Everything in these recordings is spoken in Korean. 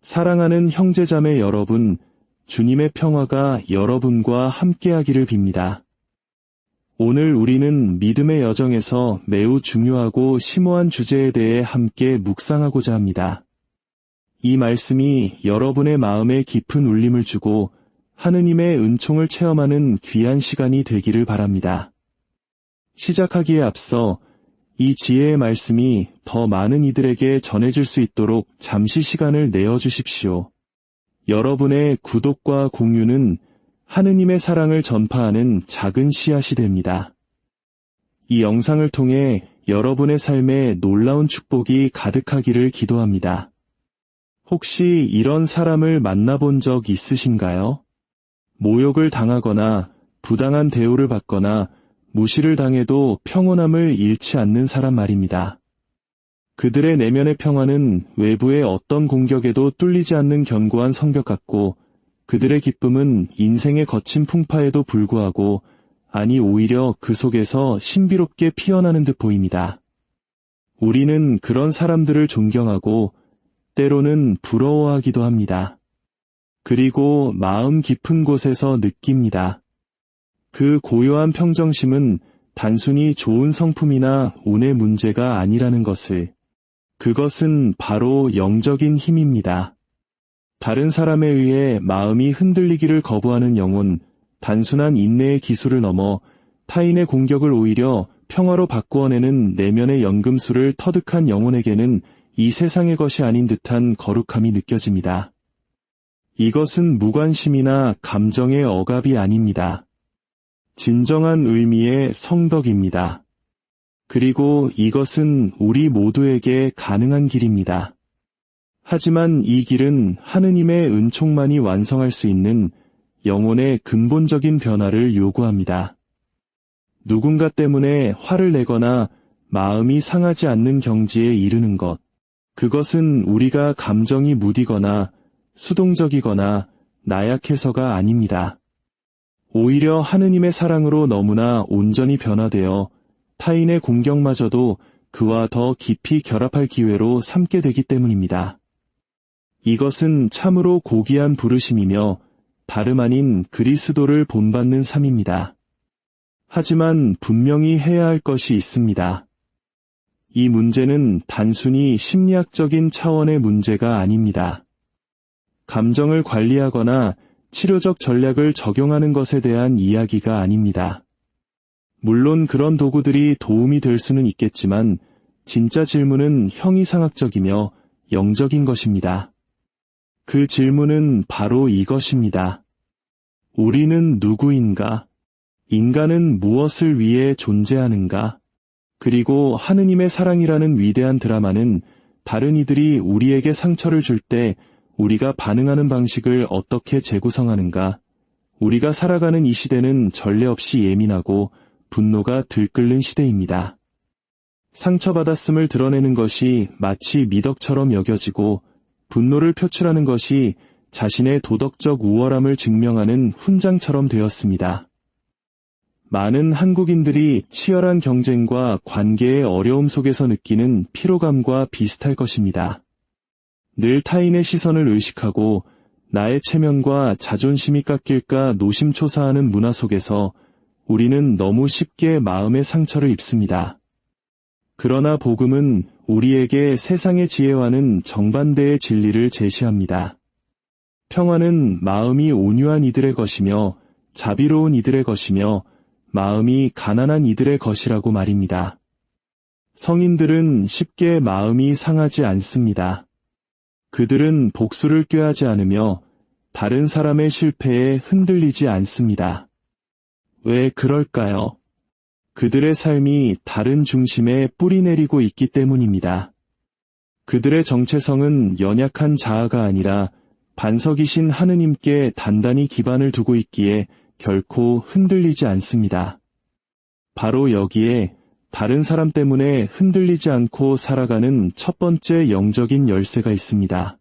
사랑하는 형제자매 여러분, 주님의 평화가 여러분과 함께하기를 빕니다. 오늘 우리는 믿음의 여정에서 매우 중요하고 심오한 주제에 대해 함께 묵상하고자 합니다. 이 말씀이 여러분의 마음에 깊은 울림을 주고 하느님의 은총을 체험하는 귀한 시간이 되기를 바랍니다. 시작하기에 앞서 이 지혜의 말씀이 더 많은 이들에게 전해질 수 있도록 잠시 시간을 내어주십시오. 여러분의 구독과 공유는 하느님의 사랑을 전파하는 작은 씨앗이 됩니다. 이 영상을 통해 여러분의 삶에 놀라운 축복이 가득하기를 기도합니다. 혹시 이런 사람을 만나본 적 있으신가요? 모욕을 당하거나 부당한 대우를 받거나 무시를 당해도 평온함을 잃지 않는 사람 말입니다. 그들의 내면의 평화는 외부의 어떤 공격에도 뚫리지 않는 견고한 성벽 같고 그들의 기쁨은 인생의 거친 풍파에도 불구하고 아니 오히려 그 속에서 신비롭게 피어나는 듯 보입니다. 우리는 그런 사람들을 존경하고 때로는 부러워하기도 합니다. 그리고 마음 깊은 곳에서 느낍니다. 그 고요한 평정심은 단순히 좋은 성품이나 운의 문제가 아니라는 것을. 그것은 바로 영적인 힘입니다. 다른 사람에 의해 마음이 흔들리기를 거부하는 영혼, 단순한 인내의 기술을 넘어 타인의 공격을 오히려 평화로 바꾸어내는 내면의 연금술을 터득한 영혼에게는 이 세상의 것이 아닌 듯한 거룩함이 느껴집니다. 이것은 무관심이나 감정의 억압이 아닙니다. 진정한 의미의 성덕입니다. 그리고 이것은 우리 모두에게 가능한 길입니다. 하지만 이 길은 하느님의 은총만이 완성할 수 있는 영혼의 근본적인 변화를 요구합니다. 누군가 때문에 화를 내거나 마음이 상하지 않는 경지에 이르는 것, 그것은 우리가 감정이 무디거나 수동적이거나 나약해서가 아닙니다. 오히려 하느님의 사랑으로 너무나 온전히 변화되어 타인의 공격마저도 그와 더 깊이 결합할 기회로 삼게 되기 때문입니다. 이것은 참으로 고귀한 부르심이며 다름 아닌 그리스도를 본받는 삶입니다. 하지만 분명히 해야 할 것이 있습니다. 이 문제는 단순히 심리학적인 차원의 문제가 아닙니다. 감정을 관리하거나 치료적 전략을 적용하는 것에 대한 이야기가 아닙니다. 물론 그런 도구들이 도움이 될 수는 있겠지만 진짜 질문은 형이상학적이며 영적인 것입니다. 그 질문은 바로 이것입니다. 우리는 누구인가? 인간은 무엇을 위해 존재하는가? 그리고 하느님의 사랑이라는 위대한 드라마는 다른 이들이 우리에게 상처를 줄 때 우리가 반응하는 방식을 어떻게 재구성하는가? 우리가 살아가는 이 시대는 전례 없이 예민하고 분노가 들끓는 시대입니다. 상처받았음을 드러내는 것이 마치 미덕처럼 여겨지고 분노를 표출하는 것이 자신의 도덕적 우월함을 증명하는 훈장처럼 되었습니다. 많은 한국인들이 치열한 경쟁과 관계의 어려움 속에서 느끼는 피로감과 비슷할 것입니다. 늘 타인의 시선을 의식하고 나의 체면과 자존심이 깎일까 노심초사하는 문화 속에서 우리는 너무 쉽게 마음의 상처를 입습니다. 그러나 복음은 우리에게 세상의 지혜와는 정반대의 진리를 제시합니다. 평화는 마음이 온유한 이들의 것이며 자비로운 이들의 것이며 마음이 가난한 이들의 것이라고 말입니다. 성인들은 쉽게 마음이 상하지 않습니다. 그들은 복수를 꾀하지 않으며 다른 사람의 실패에 흔들리지 않습니다. 왜 그럴까요? 그들의 삶이 다른 중심에 뿌리내리고 있기 때문입니다. 그들의 정체성은 연약한 자아가 아니라 반석이신 하느님께 단단히 기반을 두고 있기에 결코 흔들리지 않습니다. 바로 여기에 다른 사람 때문에 흔들리지 않고 살아가는 첫 번째 영적인 열쇠가 있습니다.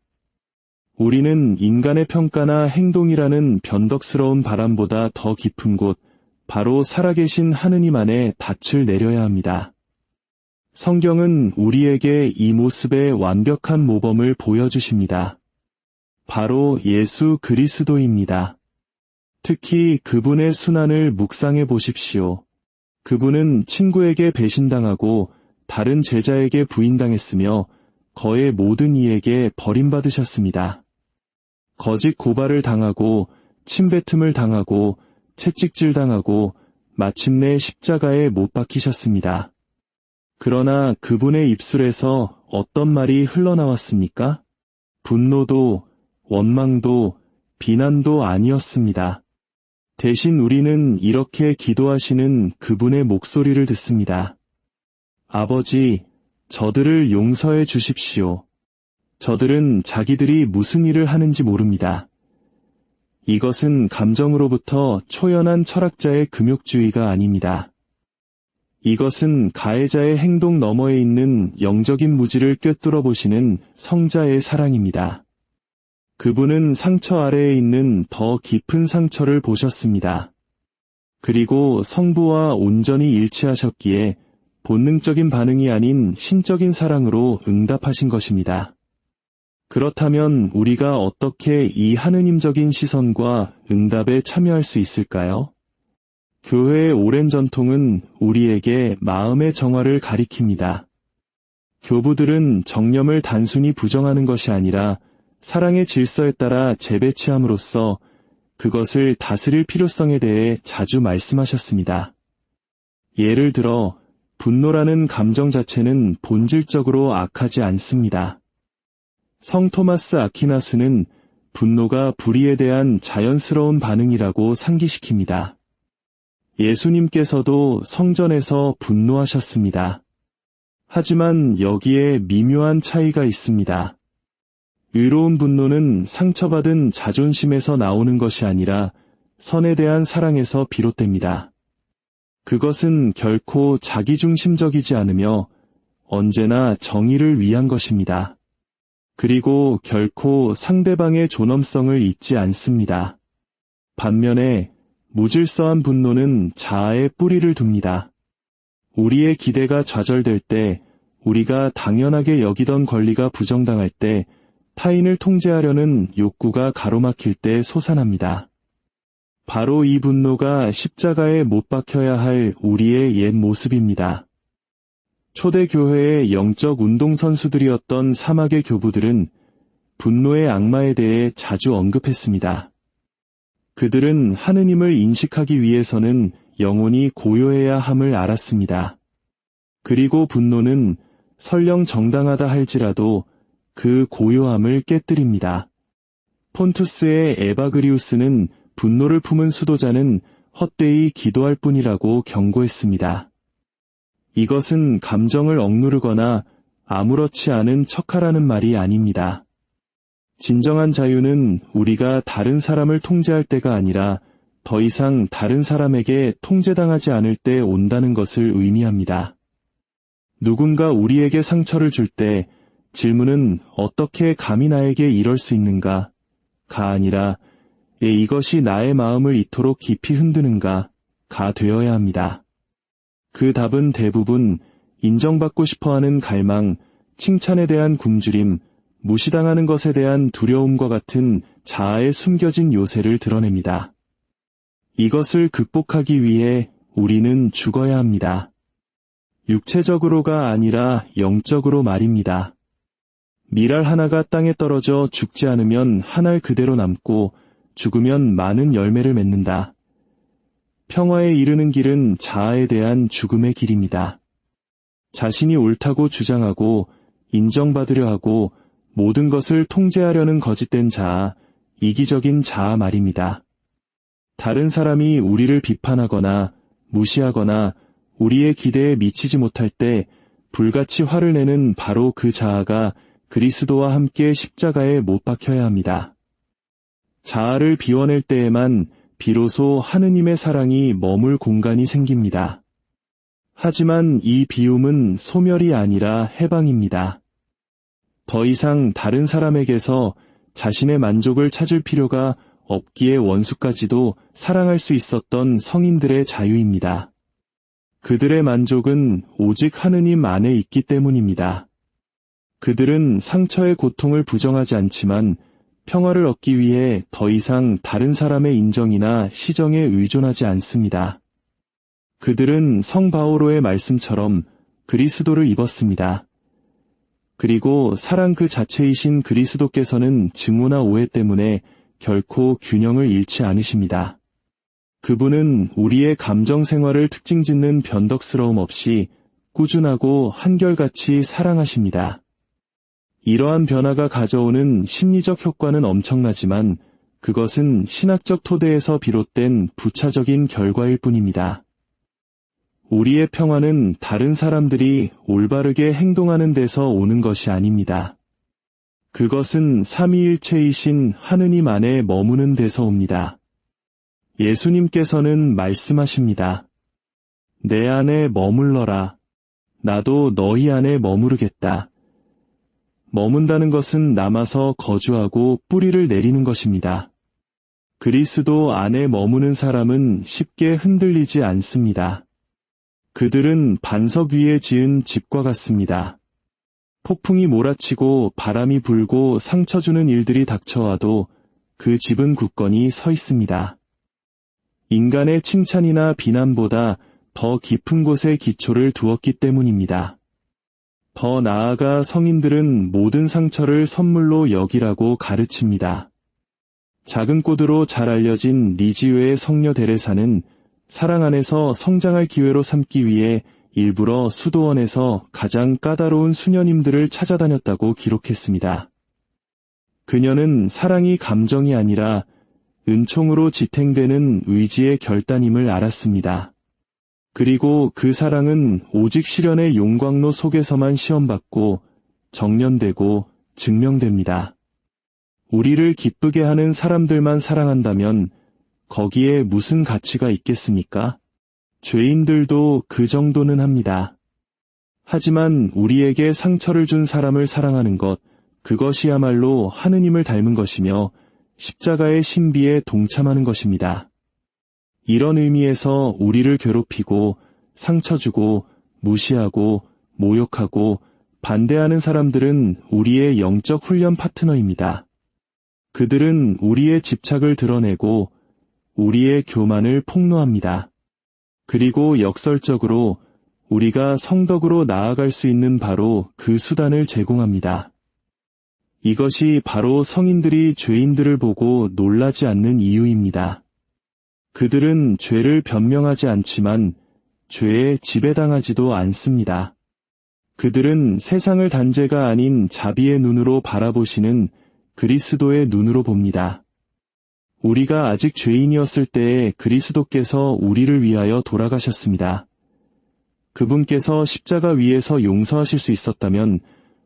우리는 인간의 평가나 행동이라는 변덕스러운 바람보다 더 깊은 곳, 바로 살아계신 하느님 안에 닻을 내려야 합니다. 성경은 우리에게 이 모습의 완벽한 모범을 보여주십니다. 바로 예수 그리스도입니다. 특히 그분의 순환을 묵상해 보십시오. 그분은 친구에게 배신당하고 다른 제자에게 부인당했으며 거의 모든 이에게 버림받으셨습니다. 거짓 고발을 당하고 침뱉음을 당하고 채찍질 당하고 마침내 십자가에 못 박히셨습니다. 그러나 그분의 입술에서 어떤 말이 흘러나왔습니까? 분노도, 원망도, 비난도 아니었습니다. 대신 우리는 이렇게 기도하시는 그분의 목소리를 듣습니다. 아버지, 저들을 용서해 주십시오. 저들은 자기들이 무슨 일을 하는지 모릅니다. 이것은 감정으로부터 초연한 철학자의 금욕주의가 아닙니다. 이것은 가해자의 행동 너머에 있는 영적인 무지를 꿰뚫어 보시는 성자의 사랑입니다. 그분은 상처 아래에 있는 더 깊은 상처를 보셨습니다. 그리고 성부와 온전히 일치하셨기에 본능적인 반응이 아닌 신적인 사랑으로 응답하신 것입니다. 그렇다면 우리가 어떻게 이 하느님적인 시선과 응답에 참여할 수 있을까요? 교회의 오랜 전통은 우리에게 마음의 정화를 가리킵니다. 교부들은 정념을 단순히 부정하는 것이 아니라 사랑의 질서에 따라 재배치함으로써 그것을 다스릴 필요성에 대해 자주 말씀하셨습니다. 예를 들어 분노라는 감정 자체는 본질적으로 악하지 않습니다. 성 토마스 아퀴나스는 분노가 불의에 대한 자연스러운 반응이라고 상기시킵니다. 예수님께서도 성전에서 분노하셨습니다. 하지만 여기에 미묘한 차이가 있습니다. 의로운 분노는 상처받은 자존심에서 나오는 것이 아니라 선에 대한 사랑에서 비롯됩니다. 그것은 결코 자기중심적이지 않으며 언제나 정의를 위한 것입니다. 그리고 결코 상대방의 존엄성을 잊지 않습니다. 반면에 무질서한 분노는 자아에 뿌리를 둡니다. 우리의 기대가 좌절될 때, 우리가 당연하게 여기던 권리가 부정당할 때, 타인을 통제하려는 욕구가 가로막힐 때 솟아납니다. 바로 이 분노가 십자가에 못 박혀야 할 우리의 옛 모습입니다. 초대교회의 영적 운동선수들이었던 사막의 교부들은 분노의 악마에 대해 자주 언급했습니다. 그들은 하느님을 인식하기 위해서는 영혼이 고요해야 함을 알았습니다. 그리고 분노는 설령 정당하다 할지라도 그 고요함을 깨뜨립니다. 폰투스의 에바그리우스는 분노를 품은 수도자는 헛되이 기도할 뿐이라고 경고했습니다. 이것은 감정을 억누르거나 아무렇지 않은 척하라는 말이 아닙니다. 진정한 자유는 우리가 다른 사람을 통제할 때가 아니라 더 이상 다른 사람에게 통제당하지 않을 때 온다는 것을 의미합니다. 누군가 우리에게 상처를 줄 때 질문은 어떻게 감히 나에게 이럴 수 있는가? 가 아니라 이것이 나의 마음을 이토록 깊이 흔드는가? 가 되어야 합니다. 그 답은 대부분 인정받고 싶어하는 갈망, 칭찬에 대한 굶주림, 무시당하는 것에 대한 두려움과 같은 자아의 숨겨진 요새를 드러냅니다. 이것을 극복하기 위해 우리는 죽어야 합니다. 육체적으로가 아니라 영적으로 말입니다. 밀알 하나가 땅에 떨어져 죽지 않으면 한 알 그대로 남고 죽으면 많은 열매를 맺는다. 평화에 이르는 길은 자아에 대한 죽음의 길입니다. 자신이 옳다고 주장하고 인정받으려 하고 모든 것을 통제하려는 거짓된 자아, 이기적인 자아 말입니다. 다른 사람이 우리를 비판하거나 무시하거나 우리의 기대에 미치지 못할 때 불같이 화를 내는 바로 그 자아가 그리스도와 함께 십자가에 못 박혀야 합니다. 자아를 비워낼 때에만 비로소 하느님의 사랑이 머물 공간이 생깁니다. 하지만 이 비움은 소멸이 아니라 해방입니다. 더 이상 다른 사람에게서 자신의 만족을 찾을 필요가 없기에 원수까지도 사랑할 수 있었던 성인들의 자유입니다. 그들의 만족은 오직 하느님 안에 있기 때문입니다. 그들은 상처의 고통을 부정하지 않지만 평화를 얻기 위해 더 이상 다른 사람의 인정이나 시정에 의존하지 않습니다. 그들은 성 바오로의 말씀처럼 그리스도를 입었습니다. 그리고 사랑 그 자체이신 그리스도께서는 증오나 오해 때문에 결코 균형을 잃지 않으십니다. 그분은 우리의 감정 생활을 특징 짓는 변덕스러움 없이 꾸준하고 한결같이 사랑하십니다. 이러한 변화가 가져오는 심리적 효과는 엄청나지만 그것은 신학적 토대에서 비롯된 부차적인 결과일 뿐입니다. 우리의 평화는 다른 사람들이 올바르게 행동하는 데서 오는 것이 아닙니다. 그것은 삼위일체이신 하느님 안에 머무는 데서 옵니다. 예수님께서는 말씀하십니다. 내 안에 머물러라. 나도 너희 안에 머무르겠다. 머문다는 것은 남아서 거주하고 뿌리를 내리는 것입니다. 그리스도 안에 머무는 사람은 쉽게 흔들리지 않습니다. 그들은 반석 위에 지은 집과 같습니다. 폭풍이 몰아치고 바람이 불고 상처 주는 일들이 닥쳐와도 그 집은 굳건히 서 있습니다. 인간의 칭찬이나 비난보다 더 깊은 곳에 기초를 두었기 때문입니다. 더 나아가 성인들은 모든 상처를 선물로 여기라고 가르칩니다. 작은 꽃으로 잘 알려진 리지웨의 성녀 데레사는 사랑 안에서 성장할 기회로 삼기 위해 일부러 수도원에서 가장 까다로운 수녀님들을 찾아다녔다고 기록했습니다. 그녀는 사랑이 감정이 아니라 은총으로 지탱되는 의지의 결단임을 알았습니다. 그리고 그 사랑은 오직 시련의 용광로 속에서만 시험받고 정련되고 증명됩니다. 우리를 기쁘게 하는 사람들만 사랑한다면 거기에 무슨 가치가 있겠습니까? 죄인들도 그 정도는 합니다. 하지만 우리에게 상처를 준 사람을 사랑하는 것, 그것이야말로 하느님을 닮은 것이며 십자가의 신비에 동참하는 것입니다. 이런 의미에서 우리를 괴롭히고 상처 주고 무시하고 모욕하고 반대하는 사람들은 우리의 영적 훈련 파트너입니다. 그들은 우리의 집착을 드러내고 우리의 교만을 폭로합니다. 그리고 역설적으로 우리가 성덕으로 나아갈 수 있는 바로 그 수단을 제공합니다. 이것이 바로 성인들이 죄인들을 보고 놀라지 않는 이유입니다. 그들은 죄를 변명하지 않지만 죄에 지배당하지도 않습니다. 그들은 세상을 단죄가 아닌 자비의 눈으로 바라보시는 그리스도의 눈으로 봅니다. 우리가 아직 죄인이었을 때에 그리스도께서 우리를 위하여 돌아가셨습니다. 그분께서 십자가 위에서 용서하실 수 있었다면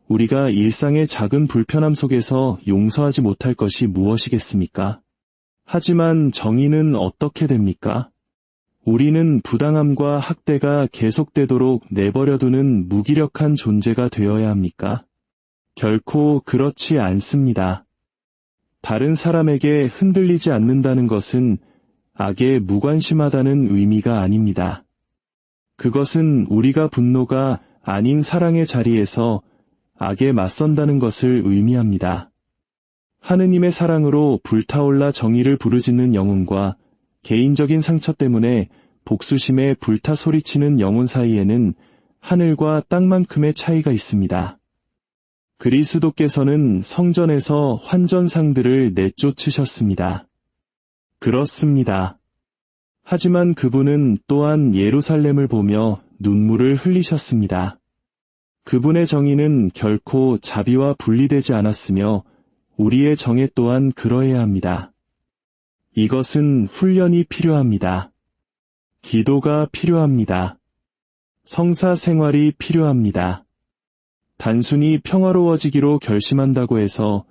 우리가 일상의 작은 불편함 속에서 용서하지 못할 것이 무엇이겠습니까? 하지만 정의는 어떻게 됩니까? 우리는 부당함과 학대가 계속되도록 내버려두는 무기력한 존재가 되어야 합니까? 결코 그렇지 않습니다. 다른 사람에게 흔들리지 않는다는 것은 악에 무관심하다는 의미가 아닙니다. 그것은 우리가 분노가 아닌 사랑의 자리에서 악에 맞선다는 것을 의미합니다. 하느님의 사랑으로 불타올라 정의를 부르짖는 영혼과 개인적인 상처 때문에 복수심에 불타 소리치는 영혼 사이에는 하늘과 땅만큼의 차이가 있습니다. 그리스도께서는 성전에서 환전상들을 내쫓으셨습니다. 그렇습니다. 하지만 그분은 또한 예루살렘을 보며 눈물을 흘리셨습니다. 그분의 정의는 결코 자비와 분리되지 않았으며 우리의 정애 또한 그러해야 합니다. 이것은 훈련이 필요합니다. 기도가 필요합니다. 성사 생활이 필요합니다. 단순히 평화로워지기로 결심한다고 해서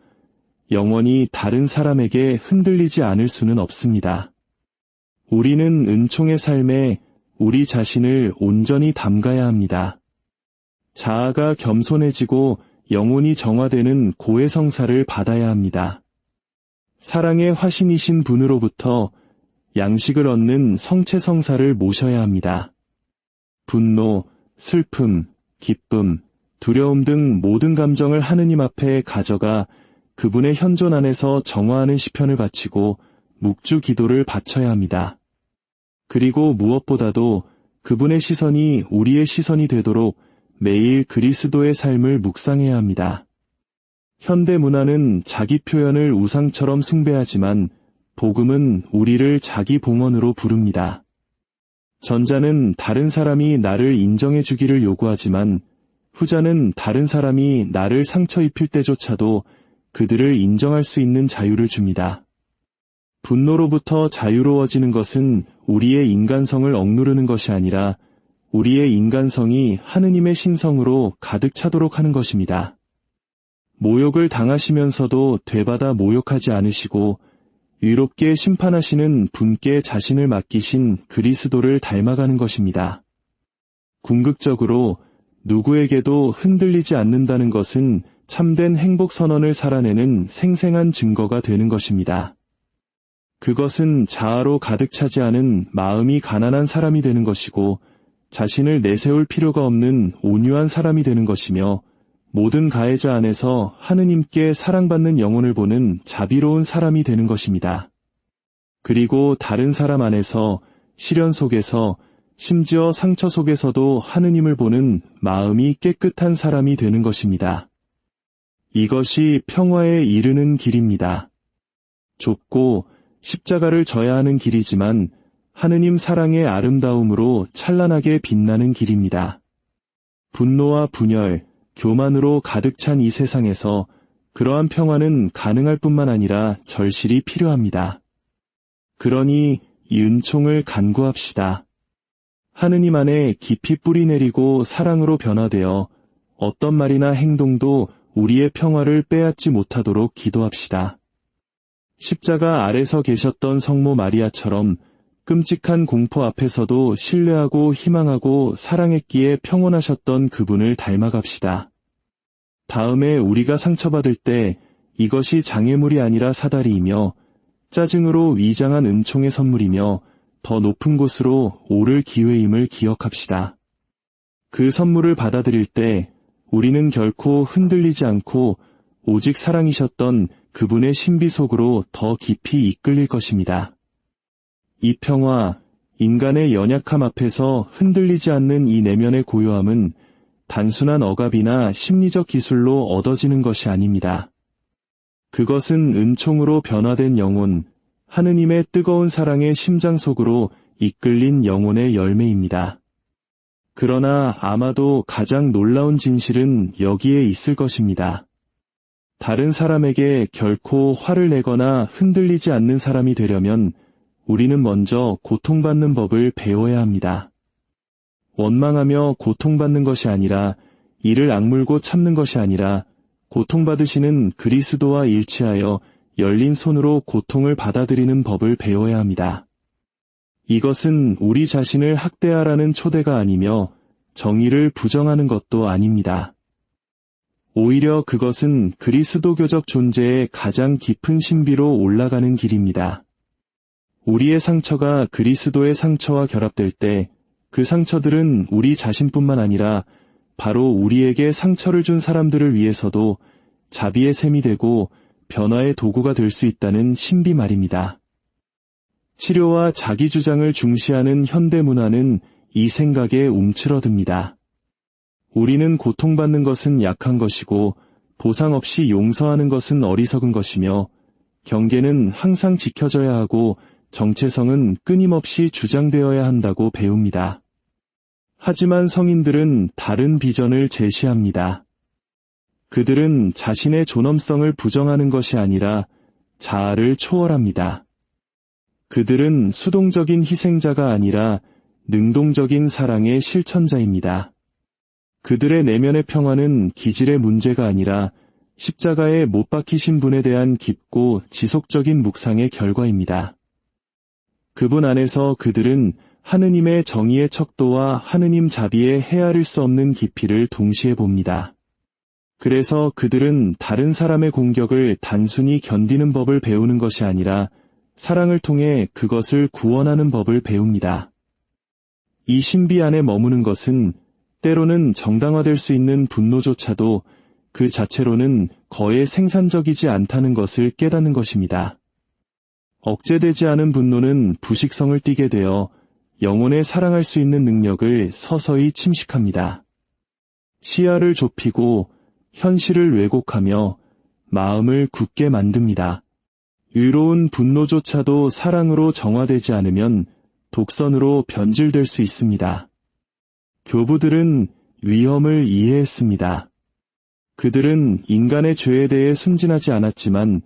영원히 다른 사람에게 흔들리지 않을 수는 없습니다. 우리는 은총의 삶에 우리 자신을 온전히 담가야 합니다. 자아가 겸손해지고 영혼이 정화되는 고해성사를 받아야 합니다. 사랑의 화신이신 분으로부터 양식을 얻는 성체성사를 모셔야 합니다. 분노, 슬픔, 기쁨, 두려움 등 모든 감정을 하느님 앞에 가져가 그분의 현존 안에서 정화하는 시편을 바치고 묵주 기도를 바쳐야 합니다. 그리고 무엇보다도 그분의 시선이 우리의 시선이 되도록 매일 그리스도의 삶을 묵상해야 합니다. 현대 문화는 자기 표현을 우상처럼 숭배하지만 복음은 우리를 자기 봉헌으로 부릅니다. 전자는 다른 사람이 나를 인정해 주기를 요구하지만 후자는 다른 사람이 나를 상처 입힐 때조차도 그들을 인정할 수 있는 자유를 줍니다. 분노로부터 자유로워지는 것은 우리의 인간성을 억누르는 것이 아니라 우리의 인간성이 하느님의 신성으로 가득 차도록 하는 것입니다. 모욕을 당하시면서도 되받아 모욕하지 않으시고 의롭게 심판하시는 분께 자신을 맡기신 그리스도를 닮아가는 것입니다. 궁극적으로 누구에게도 흔들리지 않는다는 것은 참된 행복 선언을 살아내는 생생한 증거가 되는 것입니다. 그것은 자아로 가득 차지 않은 마음이 가난한 사람이 되는 것이고 자신을 내세울 필요가 없는 온유한 사람이 되는 것이며 모든 가해자 안에서 하느님께 사랑받는 영혼을 보는 자비로운 사람이 되는 것입니다. 그리고 다른 사람 안에서 시련 속에서 심지어 상처 속에서도 하느님을 보는 마음이 깨끗한 사람이 되는 것입니다. 이것이 평화에 이르는 길입니다. 좁고 십자가를 져야 하는 길이지만 하느님 사랑의 아름다움으로 찬란하게 빛나는 길입니다. 분노와 분열, 교만으로 가득 찬 이 세상에서 그러한 평화는 가능할 뿐만 아니라 절실히 필요합니다. 그러니 이 은총을 간구합시다. 하느님 안에 깊이 뿌리내리고 사랑으로 변화되어 어떤 말이나 행동도 우리의 평화를 빼앗지 못하도록 기도합시다. 십자가 아래서 계셨던 성모 마리아처럼 끔찍한 공포 앞에서도 신뢰하고 희망하고 사랑했기에 평온하셨던 그분을 닮아갑시다. 다음에 우리가 상처받을 때 이것이 장애물이 아니라 사다리이며 짜증으로 위장한 은총의 선물이며 더 높은 곳으로 오를 기회임을 기억합시다. 그 선물을 받아들일 때 우리는 결코 흔들리지 않고 오직 사랑이셨던 그분의 신비 속으로 더 깊이 이끌릴 것입니다. 이 평화, 인간의 연약함 앞에서 흔들리지 않는 이 내면의 고요함은 단순한 억압이나 심리적 기술로 얻어지는 것이 아닙니다. 그것은 은총으로 변화된 영혼, 하느님의 뜨거운 사랑의 심장 속으로 이끌린 영혼의 열매입니다. 그러나 아마도 가장 놀라운 진실은 여기에 있을 것입니다. 다른 사람에게 결코 화를 내거나 흔들리지 않는 사람이 되려면 우리는 먼저 고통받는 법을 배워야 합니다. 원망하며 고통받는 것이 아니라 이를 악물고 참는 것이 아니라 고통받으시는 그리스도와 일치하여 열린 손으로 고통을 받아들이는 법을 배워야 합니다. 이것은 우리 자신을 학대하라는 초대가 아니며 정의를 부정하는 것도 아닙니다. 오히려 그것은 그리스도교적 존재의 가장 깊은 신비로 올라가는 길입니다. 우리의 상처가 그리스도의 상처와 결합될 때 그 상처들은 우리 자신뿐만 아니라 바로 우리에게 상처를 준 사람들을 위해서도 자비의 샘이 되고 변화의 도구가 될 수 있다는 신비 말입니다. 치료와 자기 주장을 중시하는 현대 문화는 이 생각에 움츠러듭니다. 우리는 고통받는 것은 약한 것이고 보상 없이 용서하는 것은 어리석은 것이며 경계는 항상 지켜져야 하고 정체성은 끊임없이 주장되어야 한다고 배웁니다. 하지만 성인들은 다른 비전을 제시합니다. 그들은 자신의 존엄성을 부정하는 것이 아니라 자아를 초월합니다. 그들은 수동적인 희생자가 아니라 능동적인 사랑의 실천자입니다. 그들의 내면의 평화는 기질의 문제가 아니라 십자가에 못 박히신 분에 대한 깊고 지속적인 묵상의 결과입니다. 그분 안에서 그들은 하느님의 정의의 척도와 하느님 자비의 헤아릴 수 없는 깊이를 동시에 봅니다. 그래서 그들은 다른 사람의 공격을 단순히 견디는 법을 배우는 것이 아니라 사랑을 통해 그것을 구원하는 법을 배웁니다. 이 신비 안에 머무는 것은 때로는 정당화될 수 있는 분노조차도 그 자체로는 거의 생산적이지 않다는 것을 깨닫는 것입니다. 억제되지 않은 분노는 부식성을 띠게 되어 영혼에 사랑할 수 있는 능력을 서서히 침식합니다. 시야를 좁히고 현실을 왜곡하며 마음을 굳게 만듭니다. 의로운 분노조차도 사랑으로 정화되지 않으면 독선으로 변질될 수 있습니다. 교부들은 위험을 이해했습니다. 그들은 인간의 죄에 대해 순진하지 않았지만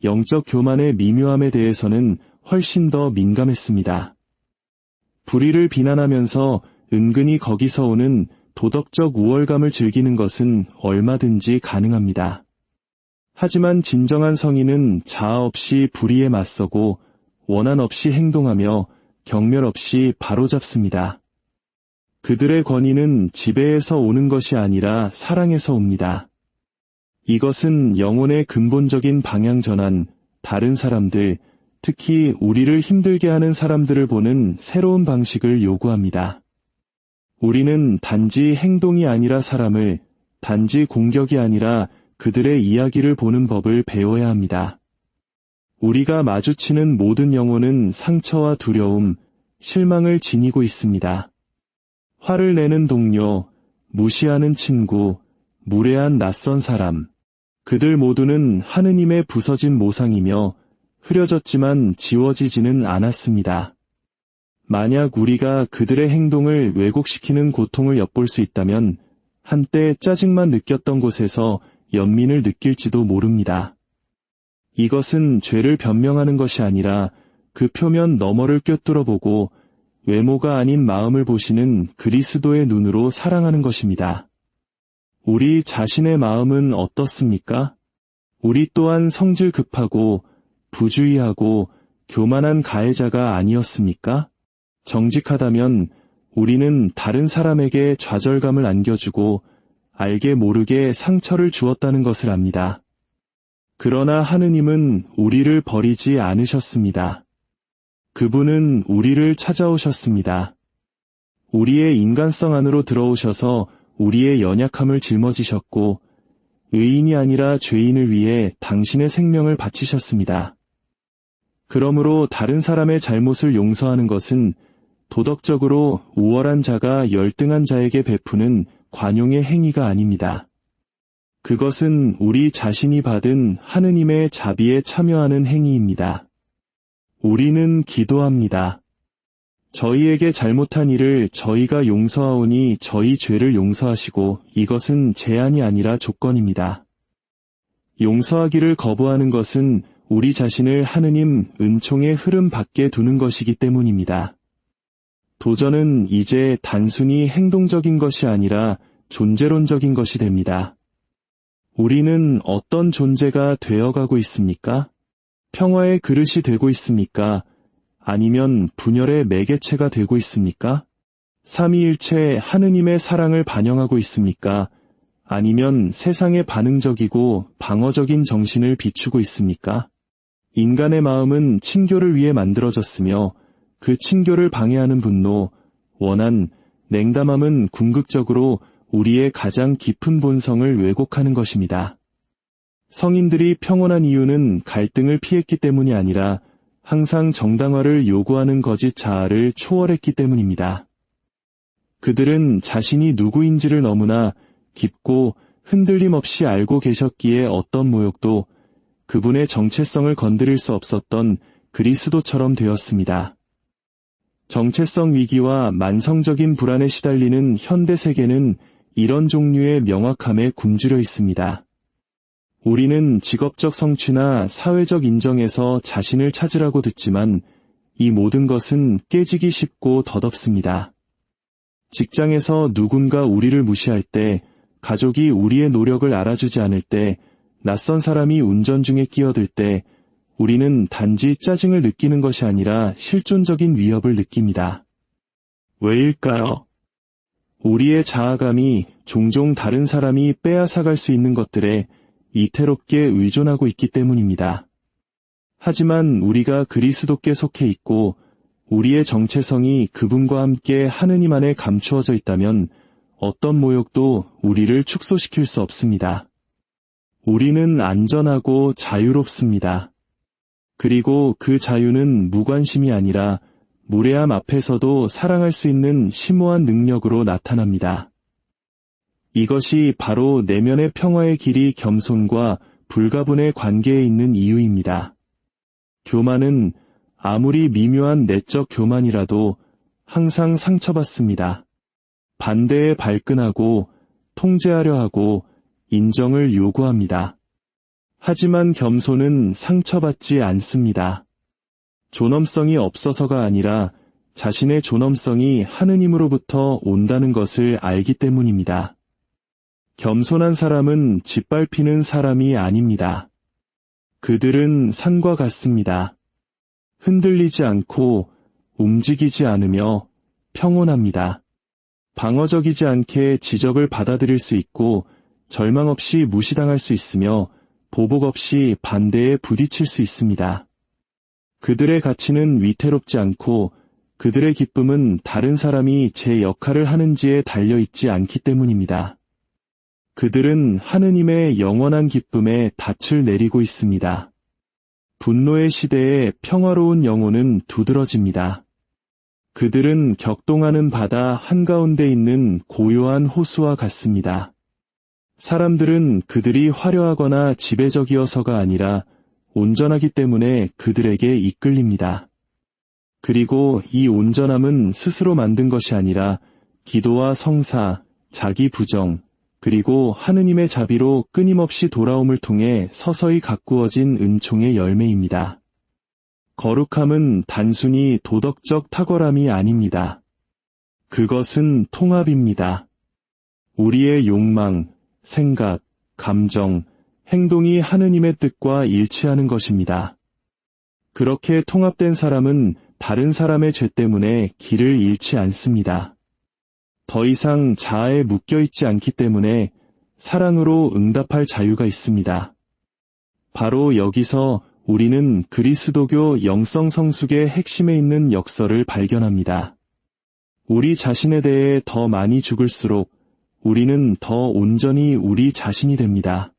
영적 교만의 미묘함에 대해서는 훨씬 더 민감했습니다. 불의를 비난하면서 은근히 거기서 오는 도덕적 우월감을 즐기는 것은 얼마든지 가능합니다. 하지만 진정한 성인은 자아 없이 불의에 맞서고 원한 없이 행동하며 경멸 없이 바로잡습니다. 그들의 권위는 지배에서 오는 것이 아니라 사랑에서 옵니다. 이것은 영혼의 근본적인 방향 전환, 다른 사람들, 특히 우리를 힘들게 하는 사람들을 보는 새로운 방식을 요구합니다. 우리는 단지 행동이 아니라 사람을, 단지 공격이 아니라 그들의 이야기를 보는 법을 배워야 합니다. 우리가 마주치는 모든 영혼은 상처와 두려움, 실망을 지니고 있습니다. 화를 내는 동료, 무시하는 친구, 무례한 낯선 사람, 그들 모두는 하느님의 부서진 모상이며 흐려졌지만 지워지지는 않았습니다. 만약 우리가 그들의 행동을 왜곡시키는 고통을 엿볼 수 있다면 한때 짜증만 느꼈던 곳에서 연민을 느낄지도 모릅니다. 이것은 죄를 변명하는 것이 아니라 그 표면 너머를 꿰뚫어보고 외모가 아닌 마음을 보시는 그리스도의 눈으로 사랑하는 것입니다. 우리 자신의 마음은 어떻습니까? 우리 또한 성질 급하고 부주의하고 교만한 가해자가 아니었습니까? 정직하다면 우리는 다른 사람에게 좌절감을 안겨주고 알게 모르게 상처를 주었다는 것을 압니다. 그러나 하느님은 우리를 버리지 않으셨습니다. 그분은 우리를 찾아오셨습니다. 우리의 인간성 안으로 들어오셔서 우리의 연약함을 짊어지셨고 의인이 아니라 죄인을 위해 당신의 생명을 바치셨습니다. 그러므로 다른 사람의 잘못을 용서하는 것은 도덕적으로 우월한 자가 열등한 자에게 베푸는 관용의 행위가 아닙니다. 그것은 우리 자신이 받은 하느님의 자비에 참여하는 행위입니다. 우리는 기도합니다. 저희에게 잘못한 일을 저희가 용서하오니 저희 죄를 용서하시고 이것은 제한이 아니라 조건입니다. 용서하기를 거부하는 것은 우리 자신을 하느님 은총의 흐름 밖에 두는 것이기 때문입니다. 도전은 이제 단순히 행동적인 것이 아니라 존재론적인 것이 됩니다. 우리는 어떤 존재가 되어가고 있습니까? 평화의 그릇이 되고 있습니까? 아니면 분열의 매개체가 되고 있습니까? 삼위일체 하느님의 사랑을 반영하고 있습니까? 아니면 세상에 반응적이고 방어적인 정신을 비추고 있습니까? 인간의 마음은 친교를 위해 만들어졌으며 그 친교를 방해하는 분노, 원한, 냉담함은 궁극적으로 우리의 가장 깊은 본성을 왜곡하는 것입니다. 성인들이 평온한 이유는 갈등을 피했기 때문이 아니라 항상 정당화를 요구하는 거짓 자아를 초월했기 때문입니다. 그들은 자신이 누구인지를 너무나 깊고 흔들림 없이 알고 계셨기에 어떤 모욕도 그분의 정체성을 건드릴 수 없었던 그리스도처럼 되었습니다. 정체성 위기와 만성적인 불안에 시달리는 현대 세계는 이런 종류의 명확함에 굶주려 있습니다. 우리는 직업적 성취나 사회적 인정에서 자신을 찾으라고 듣지만 이 모든 것은 깨지기 쉽고 덧없습니다. 직장에서 누군가 우리를 무시할 때, 가족이 우리의 노력을 알아주지 않을 때, 낯선 사람이 운전 중에 끼어들 때 우리는 단지 짜증을 느끼는 것이 아니라 실존적인 위협을 느낍니다. 왜일까요? 우리의 자아감이 종종 다른 사람이 빼앗아갈 수 있는 것들에 위태롭게 의존하고 있기 때문입니다. 하지만 우리가 그리스도께 속해 있고 우리의 정체성이 그분과 함께 하느님 안에 감추어져 있다면 어떤 모욕도 우리를 축소시킬 수 없습니다. 우리는 안전하고 자유롭습니다. 그리고 그 자유는 무관심이 아니라 무례함 앞에서도 사랑할 수 있는 심오한 능력으로 나타납니다. 이것이 바로 내면의 평화의 길이 겸손과 불가분의 관계에 있는 이유입니다. 교만은 아무리 미묘한 내적 교만이라도 항상 상처받습니다. 반대에 발끈하고 통제하려 하고 인정을 요구합니다. 하지만 겸손은 상처받지 않습니다. 존엄성이 없어서가 아니라 자신의 존엄성이 하느님으로부터 온다는 것을 알기 때문입니다. 겸손한 사람은 짓밟히는 사람이 아닙니다. 그들은 산과 같습니다. 흔들리지 않고 움직이지 않으며 평온합니다. 방어적이지 않게 지적을 받아들일 수 있고 절망 없이 무시당할 수 있으며 보복 없이 반대에 부딪힐 수 있습니다. 그들의 가치는 위태롭지 않고 그들의 기쁨은 다른 사람이 제 역할을 하는지에 달려있지 않기 때문입니다. 그들은 하느님의 영원한 기쁨에 닻을 내리고 있습니다. 분노의 시대에 평화로운 영혼은 두드러집니다. 그들은 격동하는 바다 한가운데 있는 고요한 호수와 같습니다. 사람들은 그들이 화려하거나 지배적이어서가 아니라 온전하기 때문에 그들에게 이끌립니다. 그리고 이 온전함은 스스로 만든 것이 아니라 기도와 성사, 자기 부정, 그리고 하느님의 자비로 끊임없이 돌아옴을 통해 서서히 가꾸어진 은총의 열매입니다. 거룩함은 단순히 도덕적 탁월함이 아닙니다. 그것은 통합입니다. 우리의 욕망, 생각, 감정, 행동이 하느님의 뜻과 일치하는 것입니다. 그렇게 통합된 사람은 다른 사람의 죄 때문에 길을 잃지 않습니다. 더 이상 자아에 묶여있지 않기 때문에 사랑으로 응답할 자유가 있습니다. 바로 여기서 우리는 그리스도교 영성 성숙의 핵심에 있는 역설을 발견합니다. 우리 자신에 대해 더 많이 죽을수록 우리는 더 온전히 우리 자신이 됩니다.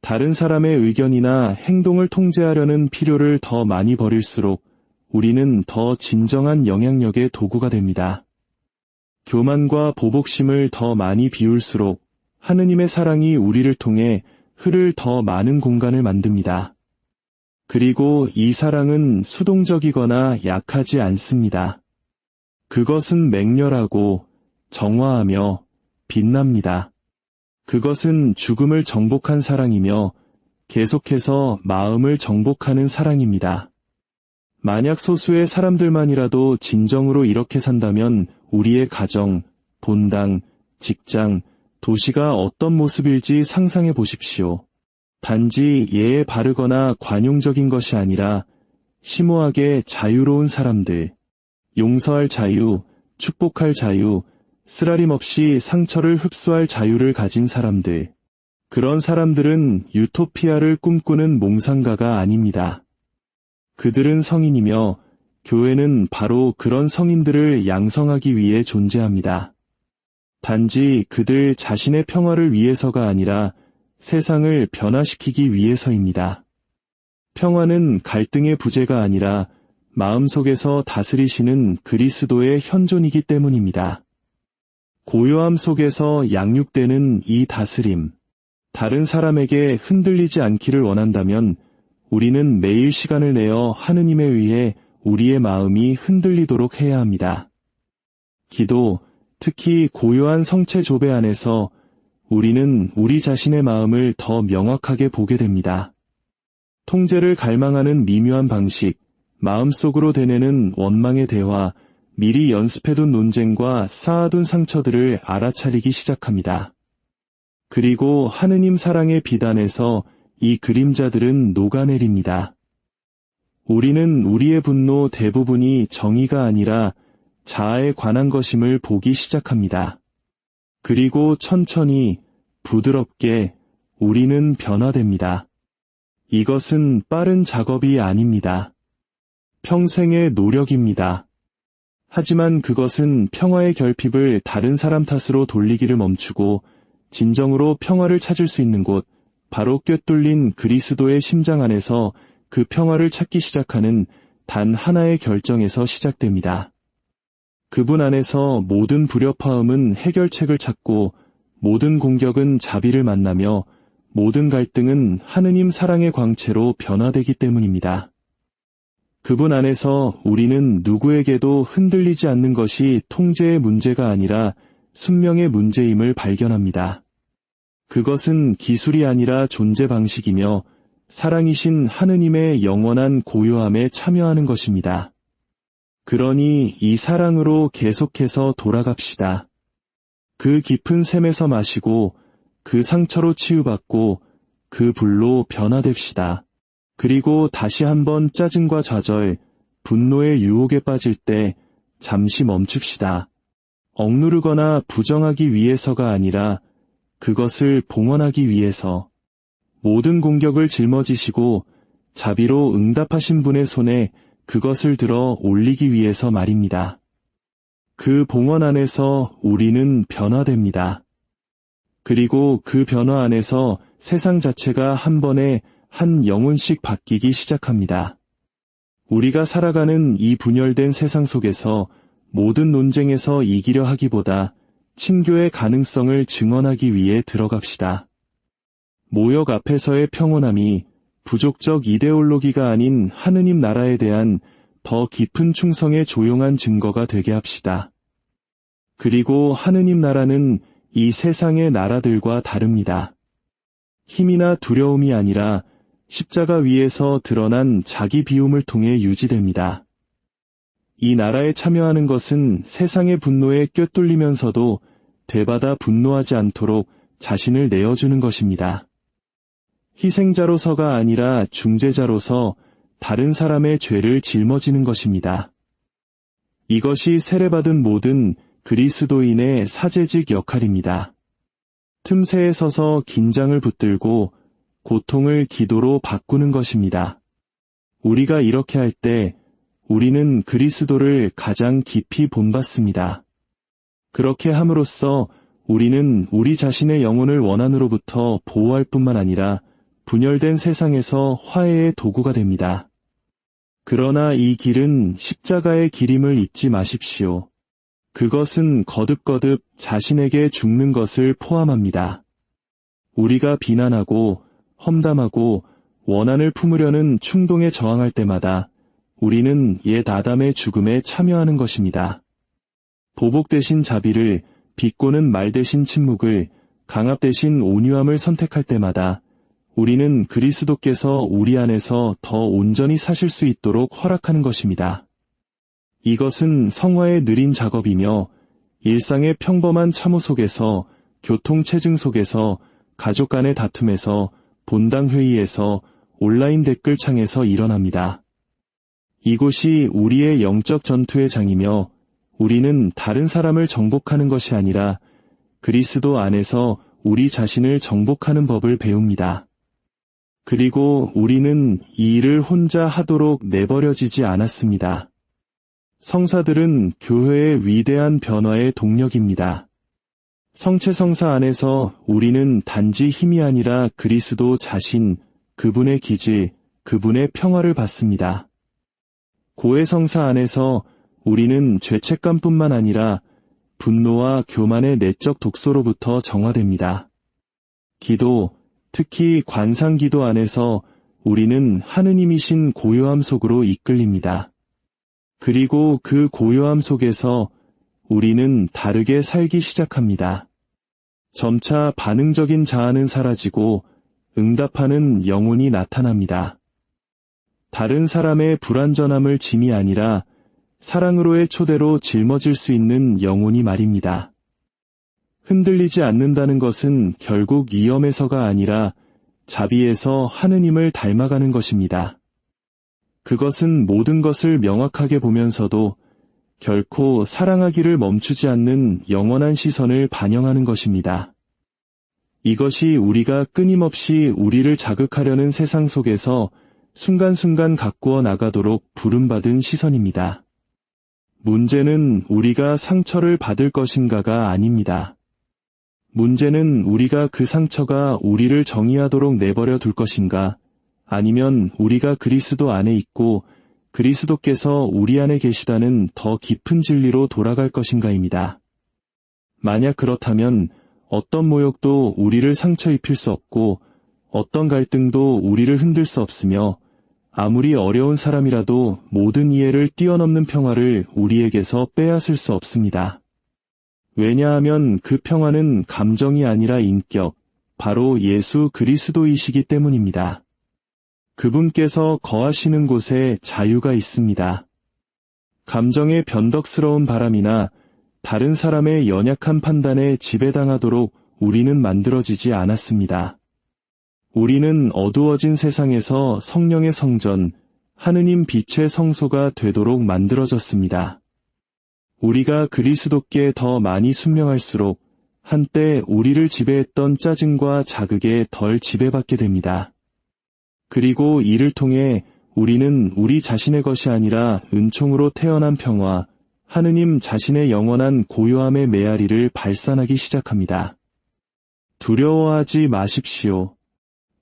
다른 사람의 의견이나 행동을 통제하려는 필요를 더 많이 버릴수록 우리는 더 진정한 영향력의 도구가 됩니다. 교만과 보복심을 더 많이 비울수록 하느님의 사랑이 우리를 통해 흐를 더 많은 공간을 만듭니다. 그리고 이 사랑은 수동적이거나 약하지 않습니다. 그것은 맹렬하고 정화하며 빛납니다. 그것은 죽음을 정복한 사랑이며 계속해서 마음을 정복하는 사랑입니다. 만약 소수의 사람들만이라도 진정으로 이렇게 산다면 우리의 가정, 본당, 직장, 도시가 어떤 모습일지 상상해 보십시오. 단지 예에 바르거나 관용적인 것이 아니라 심오하게 자유로운 사람들, 용서할 자유, 축복할 자유, 쓰라림 없이 상처를 흡수할 자유를 가진 사람들. 그런 사람들은 유토피아를 꿈꾸는 몽상가가 아닙니다. 그들은 성인이며 교회는 바로 그런 성인들을 양성하기 위해 존재합니다. 단지 그들 자신의 평화를 위해서가 아니라 세상을 변화시키기 위해서입니다. 평화는 갈등의 부재가 아니라 마음속에서 다스리시는 그리스도의 현존이기 때문입니다. 고요함 속에서 양육되는 이 다스림, 다른 사람에게 흔들리지 않기를 원한다면 우리는 매일 시간을 내어 하느님에 의해 우리의 마음이 흔들리도록 해야 합니다. 기도, 특히 고요한 성체 조배 안에서 우리는 우리 자신의 마음을 더 명확하게 보게 됩니다. 통제를 갈망하는 미묘한 방식, 마음속으로 되뇌는 원망의 대화, 미리 연습해둔 논쟁과 쌓아둔 상처들을 알아차리기 시작합니다. 그리고 하느님 사랑의 비단에서 이 그림자들은 녹아내립니다. 우리는 우리의 분노 대부분이 정의가 아니라 자아에 관한 것임을 보기 시작합니다. 그리고 천천히, 부드럽게 우리는 변화됩니다. 이것은 빠른 작업이 아닙니다. 평생의 노력입니다. 하지만 그것은 평화의 결핍을 다른 사람 탓으로 돌리기를 멈추고 진정으로 평화를 찾을 수 있는 곳, 바로 꿰뚫린 그리스도의 심장 안에서 그 평화를 찾기 시작하는 단 하나의 결정에서 시작됩니다. 그분 안에서 모든 불협화음은 해결책을 찾고 모든 공격은 자비를 만나며 모든 갈등은 하느님 사랑의 광채로 변화되기 때문입니다. 그분 안에서 우리는 누구에게도 흔들리지 않는 것이 통제의 문제가 아니라 순명의 문제임을 발견합니다. 그것은 기술이 아니라 존재 방식이며 사랑이신 하느님의 영원한 고요함에 참여하는 것입니다. 그러니 이 사랑으로 계속해서 돌아갑시다. 그 깊은 샘에서 마시고 그 상처로 치유받고 그 불로 변화됩시다. 그리고 다시 한번 짜증과 좌절, 분노의 유혹에 빠질 때 잠시 멈춥시다. 억누르거나 부정하기 위해서가 아니라 그것을 봉헌하기 위해서 모든 공격을 짊어지시고 자비로 응답하신 분의 손에 그것을 들어 올리기 위해서 말입니다. 그 봉헌 안에서 우리는 변화됩니다. 그리고 그 변화 안에서 세상 자체가 한 번에 한 영혼씩 바뀌기 시작합니다. 우리가 살아가는 이 분열된 세상 속에서 모든 논쟁에서 이기려 하기보다 친교의 가능성을 증언하기 위해 들어갑시다. 모욕 앞에서의 평온함이 부족적 이데올로기가 아닌 하느님 나라에 대한 더 깊은 충성의 조용한 증거가 되게 합시다. 그리고 하느님 나라는 이 세상의 나라들과 다릅니다. 힘이나 두려움이 아니라 십자가 위에서 드러난 자기 비움을 통해 유지됩니다. 이 나라에 참여하는 것은 세상의 분노에 꿰뚫리면서도 되받아 분노하지 않도록 자신을 내어주는 것입니다. 희생자로서가 아니라 중재자로서 다른 사람의 죄를 짊어지는 것입니다. 이것이 세례받은 모든 그리스도인의 사제직 역할입니다. 틈새에 서서 긴장을 붙들고 고통을 기도로 바꾸는 것입니다. 우리가 이렇게 할 때 우리는 그리스도를 가장 깊이 본받습니다. 그렇게 함으로써 우리는 우리 자신의 영혼을 원한으로부터 보호할 뿐만 아니라 분열된 세상에서 화해의 도구가 됩니다. 그러나 이 길은 십자가의 길임을 잊지 마십시오. 그것은 거듭거듭 자신에게 죽는 것을 포함합니다. 우리가 비난하고 험담하고 원한을 품으려는 충동에 저항할 때마다 우리는 옛 아담의 죽음에 참여하는 것입니다. 보복 대신 자비를, 비꼬는 말 대신 침묵을, 강압 대신 온유함을 선택할 때마다 우리는 그리스도께서 우리 안에서 더 온전히 사실 수 있도록 허락하는 것입니다. 이것은 성화의 느린 작업이며 일상의 평범한 참호 속에서, 교통체증 속에서, 가족 간의 다툼에서, 본당 회의에서, 온라인 댓글창에서 일어납니다. 이곳이 우리의 영적 전투의 장이며 우리는 다른 사람을 정복하는 것이 아니라 그리스도 안에서 우리 자신을 정복하는 법을 배웁니다. 그리고 우리는 이 일을 혼자 하도록 내버려지지 않았습니다. 성사들은 교회의 위대한 변화의 동력입니다. 성체성사 안에서 우리는 단지 힘이 아니라 그리스도 자신, 그분의 기질, 그분의 평화를 받습니다. 고해성사 안에서 우리는 죄책감뿐만 아니라 분노와 교만의 내적 독소로부터 정화됩니다. 기도, 특히 관상기도 안에서 우리는 하느님이신 고요함 속으로 이끌립니다. 그리고 그 고요함 속에서 우리는 다르게 살기 시작합니다. 점차 반응적인 자아는 사라지고 응답하는 영혼이 나타납니다. 다른 사람의 불완전함을 짐이 아니라 사랑으로의 초대로 짊어질 수 있는 영혼이 말입니다. 흔들리지 않는다는 것은 결국 위험에서가 아니라 자비에서 하느님을 닮아가는 것입니다. 그것은 모든 것을 명확하게 보면서도 결코 사랑하기를 멈추지 않는 영원한 시선을 반영하는 것입니다. 이것이 우리가 끊임없이 우리를 자극하려는 세상 속에서 순간순간 가꾸어 나가도록 부름받은 시선입니다. 문제는 우리가 상처를 받을 것인가가 아닙니다. 문제는 우리가 그 상처가 우리를 정의하도록 내버려 둘 것인가, 아니면 우리가 그리스도 안에 있고 그리스도께서 우리 안에 계시다는 더 깊은 진리로 돌아갈 것인가입니다. 만약 그렇다면 어떤 모욕도 우리를 상처 입힐 수 없고 어떤 갈등도 우리를 흔들 수 없으며 아무리 어려운 사람이라도 모든 이해를 뛰어넘는 평화를 우리에게서 빼앗을 수 없습니다. 왜냐하면 그 평화는 감정이 아니라 인격, 바로 예수 그리스도이시기 때문입니다. 그분께서 거하시는 곳에 자유가 있습니다. 감정의 변덕스러운 바람이나 다른 사람의 연약한 판단에 지배당하도록 우리는 만들어지지 않았습니다. 우리는 어두워진 세상에서 성령의 성전, 하느님 빛의 성소가 되도록 만들어졌습니다. 우리가 그리스도께 더 많이 순명할수록 한때 우리를 지배했던 짜증과 자극에 덜 지배받게 됩니다. 그리고 이를 통해 우리는 우리 자신의 것이 아니라 은총으로 태어난 평화, 하느님 자신의 영원한 고요함의 메아리를 발산하기 시작합니다. 두려워하지 마십시오.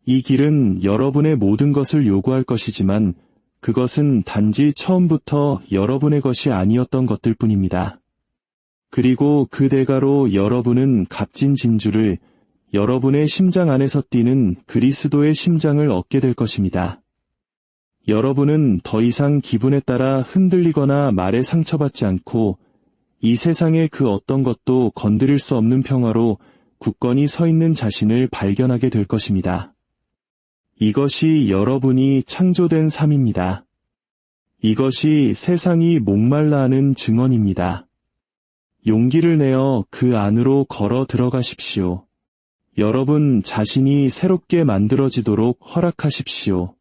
이 길은 여러분의 모든 것을 요구할 것이지만 그것은 단지 처음부터 여러분의 것이 아니었던 것들 뿐입니다. 그리고 그 대가로 여러분은 값진 진주를 여러분의 심장 안에서 뛰는 그리스도의 심장을 얻게 될 것입니다. 여러분은 더 이상 기분에 따라 흔들리거나 말에 상처받지 않고 이 세상의 그 어떤 것도 건드릴 수 없는 평화로 굳건히 서 있는 자신을 발견하게 될 것입니다. 이것이 여러분이 창조된 삶입니다. 이것이 세상이 목말라 하는 증언입니다. 용기를 내어 그 안으로 걸어 들어가십시오. 여러분 자신이 새롭게 만들어지도록 허락하십시오.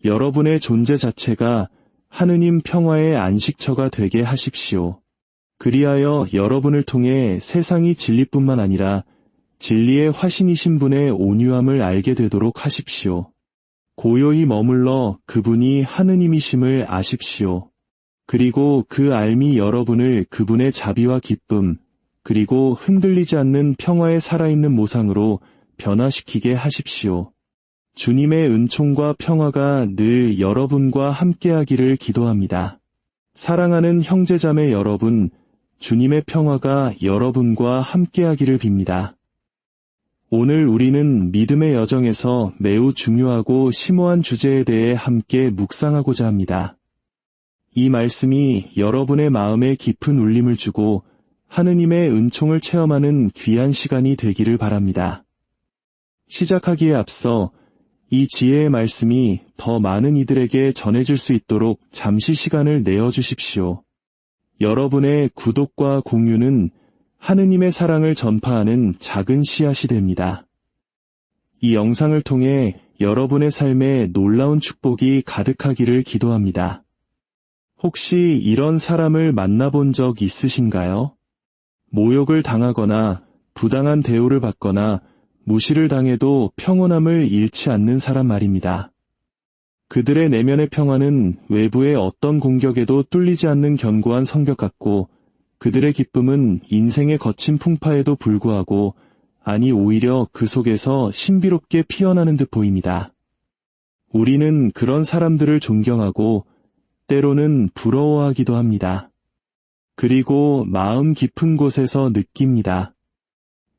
여러분의 존재 자체가 하느님 평화의 안식처가 되게 하십시오. 그리하여 여러분을 통해 세상이 진리뿐만 아니라 진리의 화신이신 분의 온유함을 알게 되도록 하십시오. 고요히 머물러 그분이 하느님이심을 아십시오. 그리고 그 알미 여러분을 그분의 자비와 기쁨, 그리고 흔들리지 않는 평화에 살아있는 모상으로 변화시키게 하십시오. 주님의 은총과 평화가 늘 여러분과 함께하기를 기도합니다. 사랑하는 형제자매 여러분, 주님의 평화가 여러분과 함께하기를 빕니다. 오늘 우리는 믿음의 여정에서 매우 중요하고 심오한 주제에 대해 함께 묵상하고자 합니다. 이 말씀이 여러분의 마음에 깊은 울림을 주고 하느님의 은총을 체험하는 귀한 시간이 되기를 바랍니다. 시작하기에 앞서 이 지혜의 말씀이 더 많은 이들에게 전해질 수 있도록 잠시 시간을 내어주십시오. 여러분의 구독과 공유는 하느님의 사랑을 전파하는 작은 씨앗이 됩니다. 이 영상을 통해 여러분의 삶에 놀라운 축복이 가득하기를 기도합니다. 혹시 이런 사람을 만나본 적 있으신가요? 모욕을 당하거나 부당한 대우를 받거나 무시를 당해도 평온함을 잃지 않는 사람 말입니다. 그들의 내면의 평화는 외부의 어떤 공격에도 뚫리지 않는 견고한 성벽 같고 그들의 기쁨은 인생의 거친 풍파에도 불구하고 아니 오히려 그 속에서 신비롭게 피어나는 듯 보입니다. 우리는 그런 사람들을 존경하고 때로는 부러워하기도 합니다. 그리고 마음 깊은 곳에서 느낍니다.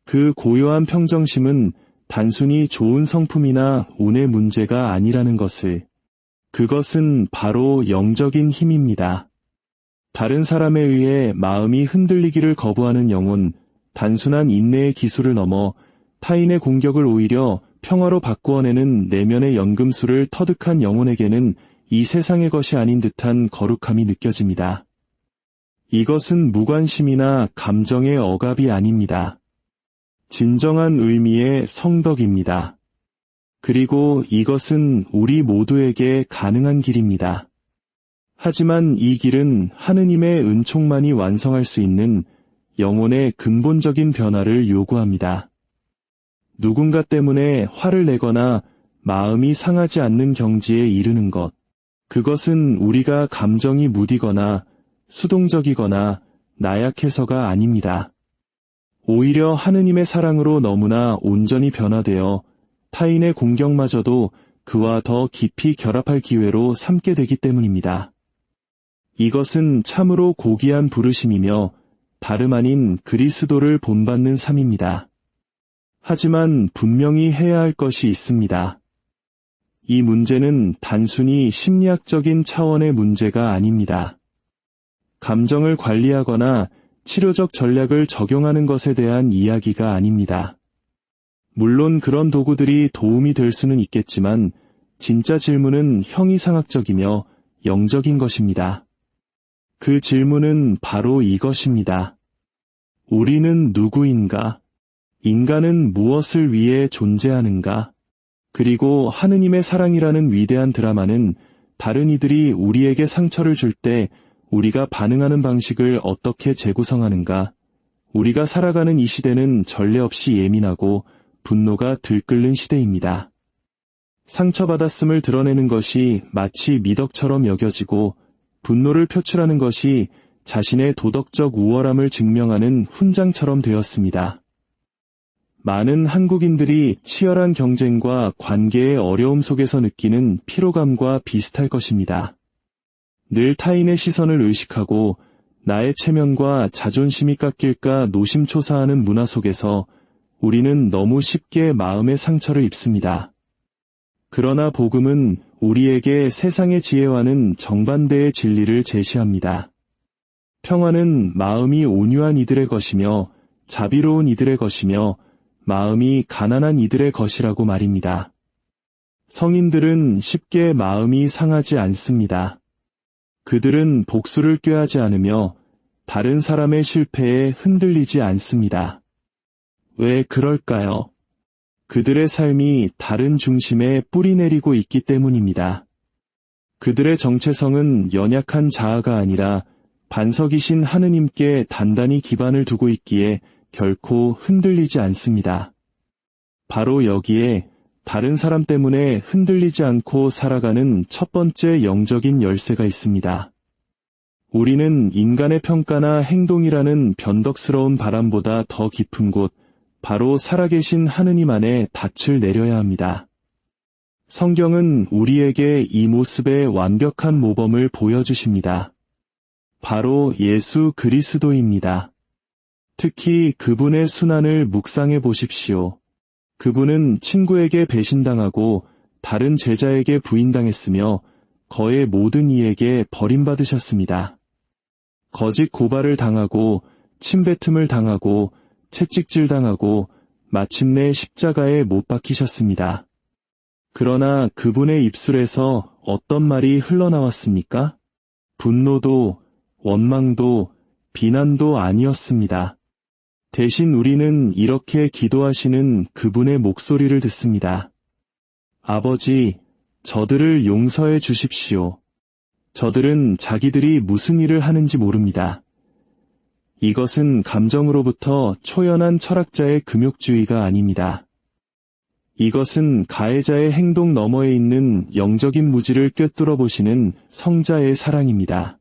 그 고요한 평정심은 단순히 좋은 성품이나 운의 문제가 아니라는 것을. 그것은 바로 영적인 힘입니다. 다른 사람에 의해 마음이 흔들리기를 거부하는 영혼, 단순한 인내의 기술을 넘어 타인의 공격을 오히려 평화로 바꾸어내는 내면의 연금술을 터득한 영혼에게는 이 세상의 것이 아닌 듯한 거룩함이 느껴집니다. 이것은 무관심이나 감정의 억압이 아닙니다. 진정한 의미의 성덕입니다. 그리고 이것은 우리 모두에게 가능한 길입니다. 하지만 이 길은 하느님의 은총만이 완성할 수 있는 영혼의 근본적인 변화를 요구합니다. 누군가 때문에 화를 내거나 마음이 상하지 않는 경지에 이르는 것, 그것은 우리가 감정이 무디거나 수동적이거나 나약해서가 아닙니다. 오히려 하느님의 사랑으로 너무나 온전히 변화되어 타인의 공경마저도 그와 더 깊이 결합할 기회로 삼게 되기 때문입니다. 이것은 참으로 고귀한 부르심이며 다름 아닌 그리스도를 본받는 삶입니다. 하지만 분명히 해야 할 것이 있습니다. 이 문제는 단순히 심리학적인 차원의 문제가 아닙니다. 감정을 관리하거나 치료적 전략을 적용하는 것에 대한 이야기가 아닙니다. 물론 그런 도구들이 도움이 될 수는 있겠지만 진짜 질문은 형이상학적이며 영적인 것입니다. 그 질문은 바로 이것입니다. 우리는 누구인가? 인간은 무엇을 위해 존재하는가? 그리고 하느님의 사랑이라는 위대한 드라마는 다른 이들이 우리에게 상처를 줄 때 우리가 반응하는 방식을 어떻게 재구성하는가? 우리가 살아가는 이 시대는 전례 없이 예민하고 분노가 들끓는 시대입니다. 상처받았음을 드러내는 것이 마치 미덕처럼 여겨지고 분노를 표출하는 것이 자신의 도덕적 우월함을 증명하는 훈장처럼 되었습니다. 많은 한국인들이 치열한 경쟁과 관계의 어려움 속에서 느끼는 피로감과 비슷할 것입니다. 늘 타인의 시선을 의식하고 나의 체면과 자존심이 깎일까 노심초사하는 문화 속에서 우리는 너무 쉽게 마음의 상처를 입습니다. 그러나 복음은 우리에게 세상의 지혜와는 정반대의 진리를 제시합니다. 평화는 마음이 온유한 이들의 것이며 자비로운 이들의 것이며 마음이 가난한 이들의 것이라고 말입니다. 성인들은 쉽게 마음이 상하지 않습니다. 그들은 복수를 꾀하지 않으며 다른 사람의 실패에 흔들리지 않습니다. 왜 그럴까요? 그들의 삶이 다른 중심에 뿌리내리고 있기 때문입니다. 그들의 정체성은 연약한 자아가 아니라 반석이신 하느님께 단단히 기반을 두고 있기에 결코 흔들리지 않습니다. 바로 여기에 다른 사람 때문에 흔들리지 않고 살아가는 첫 번째 영적인 열쇠가 있습니다. 우리는 인간의 평가나 행동이라는 변덕스러운 바람보다 더 깊은 곳, 바로 살아계신 하느님 안에 닻을 내려야 합니다. 성경은 우리에게 이 모습의 완벽한 모범을 보여주십니다. 바로 예수 그리스도입니다. 특히 그분의 순환을 묵상해 보십시오. 그분은 친구에게 배신당하고 다른 제자에게 부인당했으며 거의 모든 이에게 버림받으셨습니다. 거짓 고발을 당하고 침뱉음을 당하고 채찍질 당하고 마침내 십자가에 못 박히셨습니다. 그러나 그분의 입술에서 어떤 말이 흘러나왔습니까? 분노도 원망도 비난도 아니었습니다. 대신 우리는 이렇게 기도하시는 그분의 목소리를 듣습니다. 아버지, 저들을 용서해 주십시오. 저들은 자기들이 무슨 일을 하는지 모릅니다. 이것은 감정으로부터 초연한 철학자의 금욕주의가 아닙니다. 이것은 가해자의 행동 너머에 있는 영적인 무지를 꿰뚫어 보시는 성자의 사랑입니다.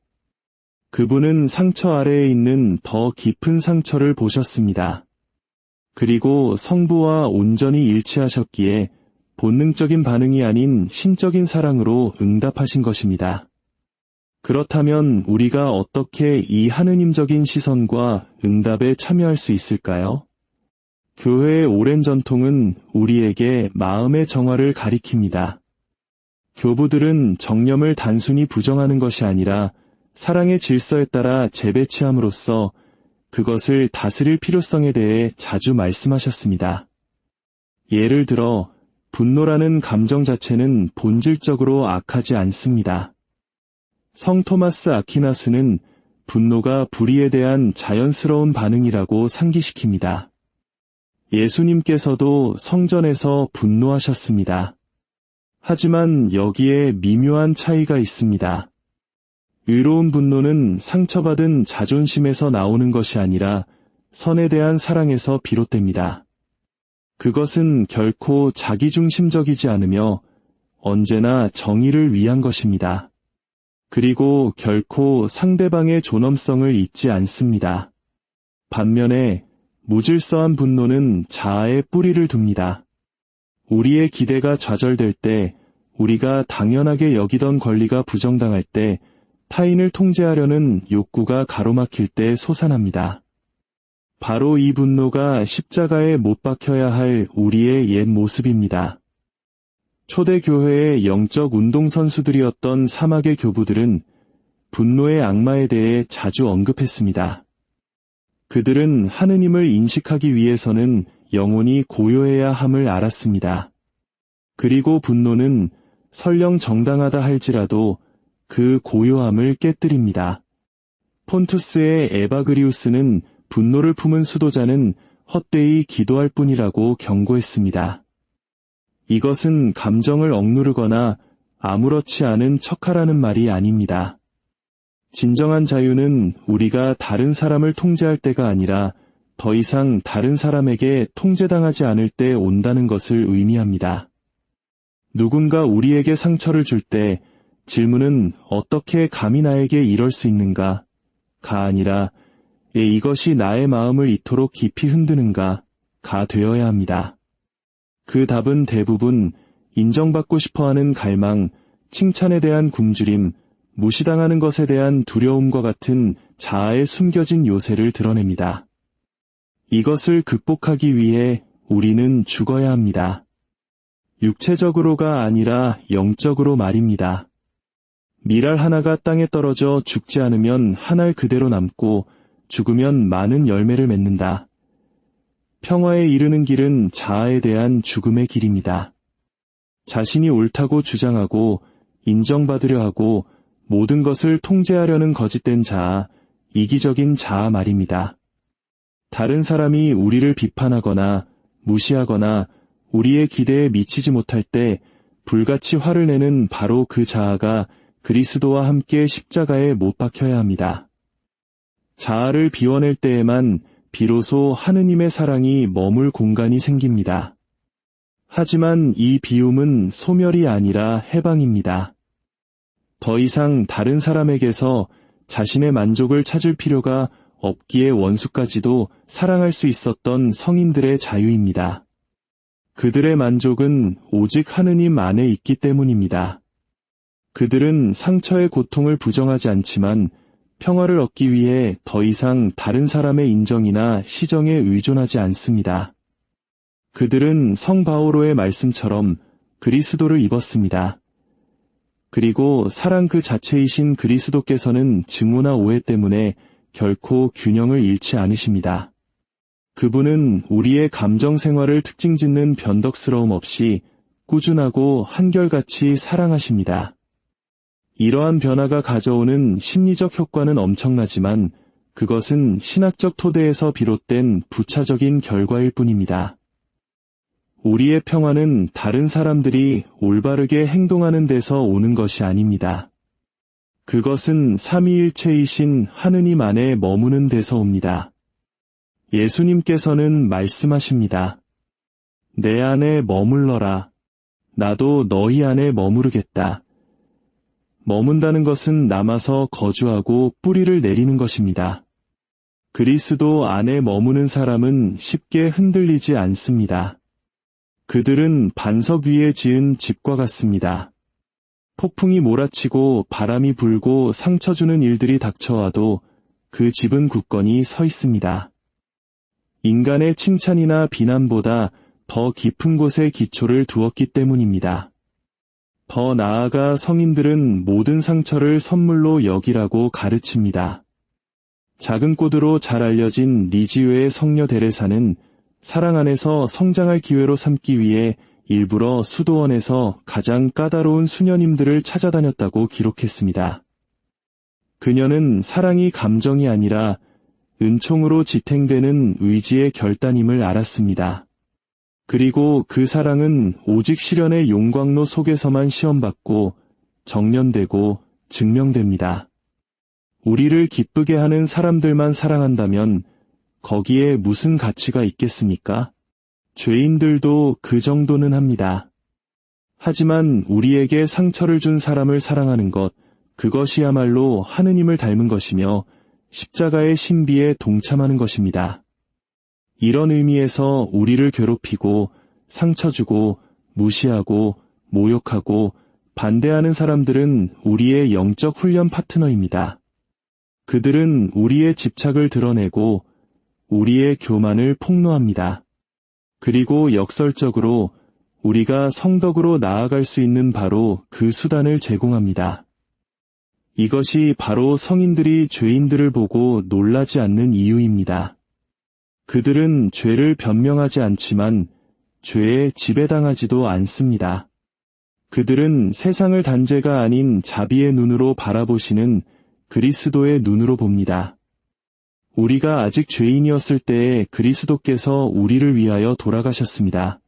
그분은 상처 아래에 있는 더 깊은 상처를 보셨습니다. 그리고 성부와 온전히 일치하셨기에 본능적인 반응이 아닌 신적인 사랑으로 응답하신 것입니다. 그렇다면 우리가 어떻게 이 하느님적인 시선과 응답에 참여할 수 있을까요? 교회의 오랜 전통은 우리에게 마음의 정화를 가리킵니다. 교부들은 정념을 단순히 부정하는 것이 아니라 사랑의 질서에 따라 재배치함으로써 그것을 다스릴 필요성에 대해 자주 말씀하셨습니다. 예를 들어 분노라는 감정 자체는 본질적으로 악하지 않습니다. 성 토마스 아퀴나스는 분노가 불의에 대한 자연스러운 반응이라고 상기시킵니다. 예수님께서도 성전에서 분노하셨습니다. 하지만 여기에 미묘한 차이가 있습니다. 의로운 분노는 상처받은 자존심에서 나오는 것이 아니라 선에 대한 사랑에서 비롯됩니다. 그것은 결코 자기중심적이지 않으며 언제나 정의를 위한 것입니다. 그리고 결코 상대방의 존엄성을 잊지 않습니다. 반면에 무질서한 분노는 자아에 뿌리를 둡니다. 우리의 기대가 좌절될 때, 우리가 당연하게 여기던 권리가 부정당할 때, 타인을 통제하려는 욕구가 가로막힐 때 솟아납니다. 바로 이 분노가 십자가에 못 박혀야 할 우리의 옛 모습입니다. 초대교회의 영적 운동선수들이었던 사막의 교부들은 분노의 악마에 대해 자주 언급했습니다. 그들은 하느님을 인식하기 위해서는 영혼이 고요해야 함을 알았습니다. 그리고 분노는 설령 정당하다 할지라도 그 고요함을 깨뜨립니다. 폰투스의 에바그리우스는 분노를 품은 수도자는 헛되이 기도할 뿐이라고 경고했습니다. 이것은 감정을 억누르거나 아무렇지 않은 척하라는 말이 아닙니다. 진정한 자유는 우리가 다른 사람을 통제할 때가 아니라 더 이상 다른 사람에게 통제당하지 않을 때 온다는 것을 의미합니다. 누군가 우리에게 상처를 줄 때 질문은 어떻게 감히 나에게 이럴 수 있는가? 가 아니라 이것이 나의 마음을 이토록 깊이 흔드는가? 가 되어야 합니다. 그 답은 대부분 인정받고 싶어하는 갈망, 칭찬에 대한 굶주림, 무시당하는 것에 대한 두려움과 같은 자아의 숨겨진 요새를 드러냅니다. 이것을 극복하기 위해 우리는 죽어야 합니다. 육체적으로가 아니라 영적으로 말입니다. 밀알 하나가 땅에 떨어져 죽지 않으면 한 알 그대로 남고 죽으면 많은 열매를 맺는다. 평화에 이르는 길은 자아에 대한 죽음의 길입니다. 자신이 옳다고 주장하고 인정받으려 하고 모든 것을 통제하려는 거짓된 자아, 이기적인 자아 말입니다. 다른 사람이 우리를 비판하거나 무시하거나 우리의 기대에 미치지 못할 때 불같이 화를 내는 바로 그 자아가 그리스도와 함께 십자가에 못 박혀야 합니다. 자아를 비워낼 때에만 비로소 하느님의 사랑이 머물 공간이 생깁니다. 하지만 이 비움은 소멸이 아니라 해방입니다. 더 이상 다른 사람에게서 자신의 만족을 찾을 필요가 없기에 원수까지도 사랑할 수 있었던 성인들의 자유입니다. 그들의 만족은 오직 하느님 안에 있기 때문입니다. 그들은 상처의 고통을 부정하지 않지만 평화를 얻기 위해 더 이상 다른 사람의 인정이나 시정에 의존하지 않습니다. 그들은 성 바오로의 말씀처럼 그리스도를 입었습니다. 그리고 사랑 그 자체이신 그리스도께서는 증오나 오해 때문에 결코 균형을 잃지 않으십니다. 그분은 우리의 감정 생활을 특징 짓는 변덕스러움 없이 꾸준하고 한결같이 사랑하십니다. 이러한 변화가 가져오는 심리적 효과는 엄청나지만 그것은 신학적 토대에서 비롯된 부차적인 결과일 뿐입니다. 우리의 평화는 다른 사람들이 올바르게 행동하는 데서 오는 것이 아닙니다. 그것은 삼위일체이신 하느님 안에 머무는 데서 옵니다. 예수님께서는 말씀하십니다. 내 안에 머물러라. 나도 너희 안에 머무르겠다. 머문다는 것은 남아서 거주하고 뿌리를 내리는 것입니다. 그리스도 안에 머무는 사람은 쉽게 흔들리지 않습니다. 그들은 반석 위에 지은 집과 같습니다. 폭풍이 몰아치고 바람이 불고 상처 주는 일들이 닥쳐와도 그 집은 굳건히 서 있습니다. 인간의 칭찬이나 비난보다 더 깊은 곳에 기초를 두었기 때문입니다. 더 나아가 성인들은 모든 상처를 선물로 여기라고 가르칩니다. 작은 꽃으로 잘 알려진 리지유의 성녀 데레사는 사랑 안에서 성장할 기회로 삼기 위해 일부러 수도원에서 가장 까다로운 수녀님들을 찾아다녔다고 기록했습니다. 그녀는 사랑이 감정이 아니라 은총으로 지탱되는 의지의 결단임을 알았습니다. 그리고 그 사랑은 오직 시련의 용광로 속에서만 시험받고 정련되고 증명됩니다. 우리를 기쁘게 하는 사람들만 사랑한다면 거기에 무슨 가치가 있겠습니까? 죄인들도 그 정도는 합니다. 하지만 우리에게 상처를 준 사람을 사랑하는 것, 그것이야말로 하느님을 닮은 것이며 십자가의 신비에 동참하는 것입니다. 이런 의미에서 우리를 괴롭히고 상처 주고 무시하고 모욕하고 반대하는 사람들은 우리의 영적 훈련 파트너입니다. 그들은 우리의 집착을 드러내고 우리의 교만을 폭로합니다. 그리고 역설적으로 우리가 성덕으로 나아갈 수 있는 바로 그 수단을 제공합니다. 이것이 바로 성인들이 죄인들을 보고 놀라지 않는 이유입니다. 그들은 죄를 변명하지 않지만 죄에 지배당하지도 않습니다. 그들은 세상을 단죄가 아닌 자비의 눈으로 바라보시는 그리스도의 눈으로 봅니다. 우리가 아직 죄인이었을 때에 그리스도께서 우리를 위하여 돌아가셨습니다.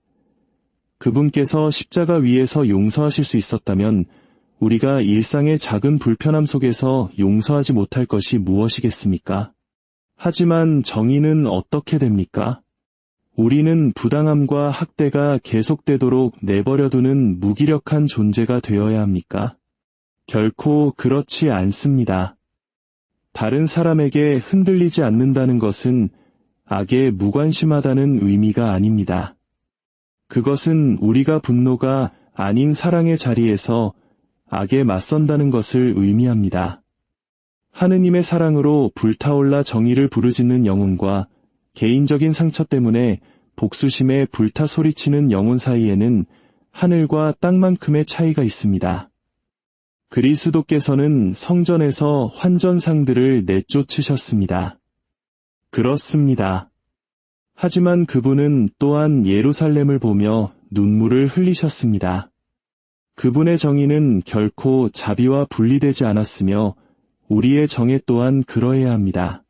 그분께서 십자가 위에서 용서하실 수 있었다면 우리가 일상의 작은 불편함 속에서 용서하지 못할 것이 무엇이겠습니까? 하지만 정의는 어떻게 됩니까? 우리는 부당함과 학대가 계속되도록 내버려두는 무기력한 존재가 되어야 합니까? 결코 그렇지 않습니다. 다른 사람에게 흔들리지 않는다는 것은 악에 무관심하다는 의미가 아닙니다. 그것은 우리가 분노가 아닌 사랑의 자리에서 악에 맞선다는 것을 의미합니다. 하느님의 사랑으로 불타올라 정의를 부르짖는 영혼과 개인적인 상처 때문에 복수심에 불타 소리치는 영혼 사이에는 하늘과 땅만큼의 차이가 있습니다. 그리스도께서는 성전에서 환전상들을 내쫓으셨습니다. 그렇습니다. 하지만 그분은 또한 예루살렘을 보며 눈물을 흘리셨습니다. 그분의 정의는 결코 자비와 분리되지 않았으며 우리의 정애 또한 그러해야 합니다.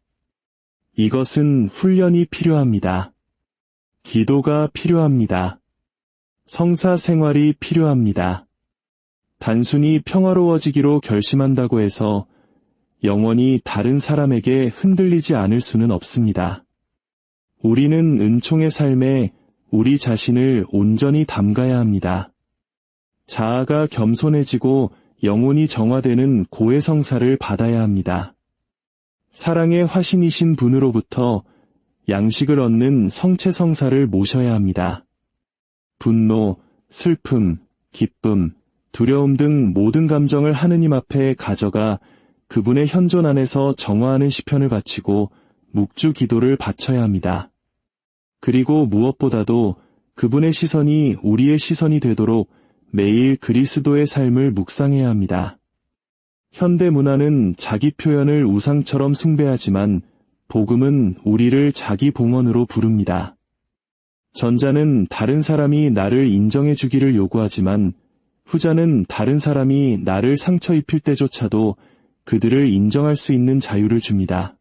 이것은 훈련이 필요합니다. 기도가 필요합니다. 성사 생활이 필요합니다. 단순히 평화로워지기로 결심한다고 해서 영원히 다른 사람에게 흔들리지 않을 수는 없습니다. 우리는 은총의 삶에 우리 자신을 온전히 담가야 합니다. 자아가 겸손해지고 영혼이 정화되는 고해성사를 받아야 합니다. 사랑의 화신이신 분으로부터 양식을 얻는 성체성사를 모셔야 합니다. 분노, 슬픔, 기쁨, 두려움 등 모든 감정을 하느님 앞에 가져가 그분의 현존 안에서 정화하는 시편을 바치고 묵주 기도를 바쳐야 합니다. 그리고 무엇보다도 그분의 시선이 우리의 시선이 되도록 매일 그리스도의 삶을 묵상해야 합니다. 현대 문화는 자기 표현을 우상처럼 숭배하지만 복음은 우리를 자기 봉헌으로 부릅니다. 전자는 다른 사람이 나를 인정해 주기를 요구하지만 후자는 다른 사람이 나를 상처 입힐 때조차도 그들을 인정할 수 있는 자유를 줍니다.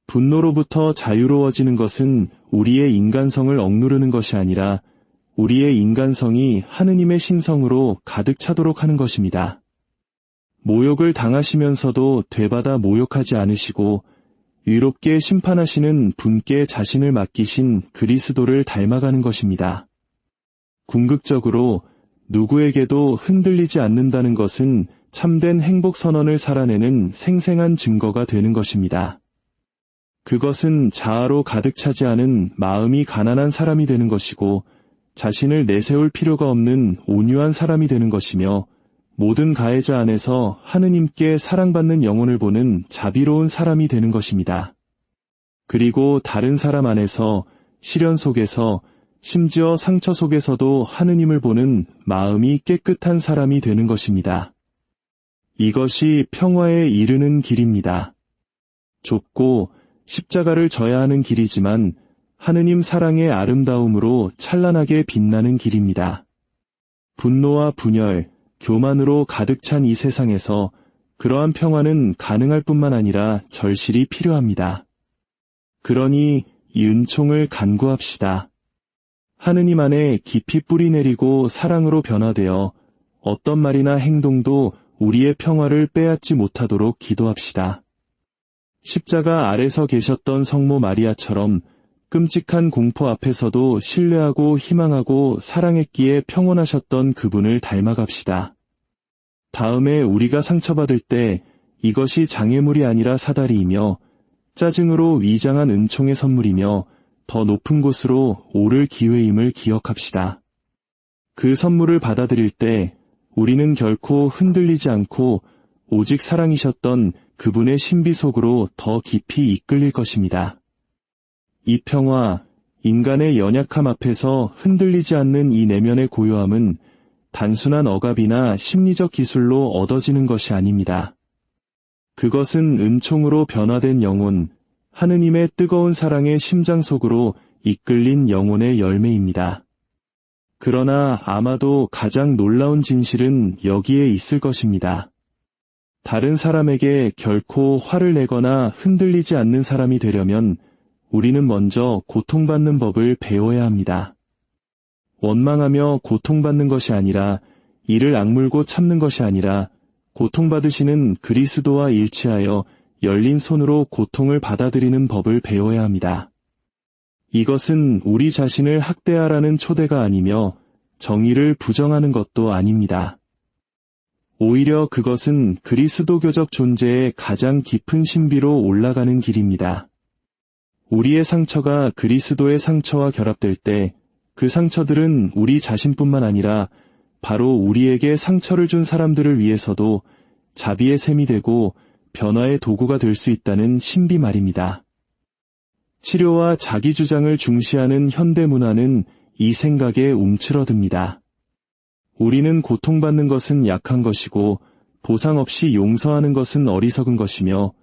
분노로부터 자유로워지는 것은 우리의 인간성을 억누르는 것이 아니라 우리의 인간성이 하느님의 신성으로 가득 차도록 하는 것입니다. 모욕을 당하시면서도 되받아 모욕하지 않으시고 의롭게 심판하시는 분께 자신을 맡기신 그리스도를 닮아가는 것입니다. 궁극적으로 누구에게도 흔들리지 않는다는 것은 참된 행복 선언을 살아내는 생생한 증거가 되는 것입니다. 그것은 자아로 가득 차지 않은 마음이 가난한 사람이 되는 것이고 자신을 내세울 필요가 없는 온유한 사람이 되는 것이며 모든 가해자 안에서 하느님께 사랑받는 영혼을 보는 자비로운 사람이 되는 것입니다. 그리고 다른 사람 안에서 시련 속에서 심지어 상처 속에서도 하느님을 보는 마음이 깨끗한 사람이 되는 것입니다. 이것이 평화에 이르는 길입니다. 좁고 십자가를 져야 하는 길이지만 하느님 사랑의 아름다움으로 찬란하게 빛나는 길입니다. 분노와 분열, 교만으로 가득 찬 이 세상에서 그러한 평화는 가능할 뿐만 아니라 절실히 필요합니다. 그러니 이 은총을 간구합시다. 하느님 안에 깊이 뿌리내리고 사랑으로 변화되어 어떤 말이나 행동도 우리의 평화를 빼앗지 못하도록 기도합시다. 십자가 아래서 계셨던 성모 마리아처럼 끔찍한 공포 앞에서도 신뢰하고 희망하고 사랑했기에 평온하셨던 그분을 닮아갑시다. 다음에 우리가 상처받을 때 이것이 장애물이 아니라 사다리이며 짜증으로 위장한 은총의 선물이며 더 높은 곳으로 오를 기회임을 기억합시다. 그 선물을 받아들일 때 우리는 결코 흔들리지 않고 오직 사랑이셨던 그분의 신비 속으로 더 깊이 이끌릴 것입니다. 이 평화, 인간의 연약함 앞에서 흔들리지 않는 이 내면의 고요함은 단순한 억압이나 심리적 기술로 얻어지는 것이 아닙니다. 그것은 은총으로 변화된 영혼, 하느님의 뜨거운 사랑의 심장 속으로 이끌린 영혼의 열매입니다. 그러나 아마도 가장 놀라운 진실은 여기에 있을 것입니다. 다른 사람에게 결코 화를 내거나 흔들리지 않는 사람이 되려면 우리는 먼저 고통받는 법을 배워야 합니다. 원망하며 고통받는 것이 아니라, 이를 악물고 참는 것이 아니라 고통받으시는 그리스도와 일치하여 열린 손으로 고통을 받아들이는 법을 배워야 합니다. 이것은 우리 자신을 학대하라는 초대가 아니며 정의를 부정하는 것도 아닙니다. 오히려 그것은 그리스도교적 존재의 가장 깊은 신비로 올라가는 길입니다. 우리의 상처가 그리스도의 상처와 결합될 때 그 상처들은 우리 자신뿐만 아니라 바로 우리에게 상처를 준 사람들을 위해서도 자비의 샘이 되고 변화의 도구가 될 수 있다는 신비 말입니다. 치료와 자기 주장을 중시하는 현대 문화는 이 생각에 움츠러듭니다. 우리는 고통받는 것은 약한 것이고 보상 없이 용서하는 것은 어리석은 것이며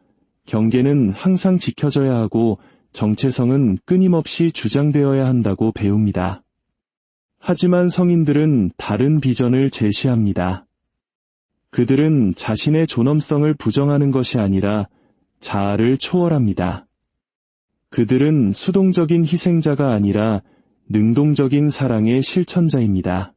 경계는 항상 지켜져야 하고 정체성은 끊임없이 주장되어야 한다고 배웁니다. 하지만 성인들은 다른 비전을 제시합니다. 그들은 자신의 존엄성을 부정하는 것이 아니라 자아를 초월합니다. 그들은 수동적인 희생자가 아니라 능동적인 사랑의 실천자입니다.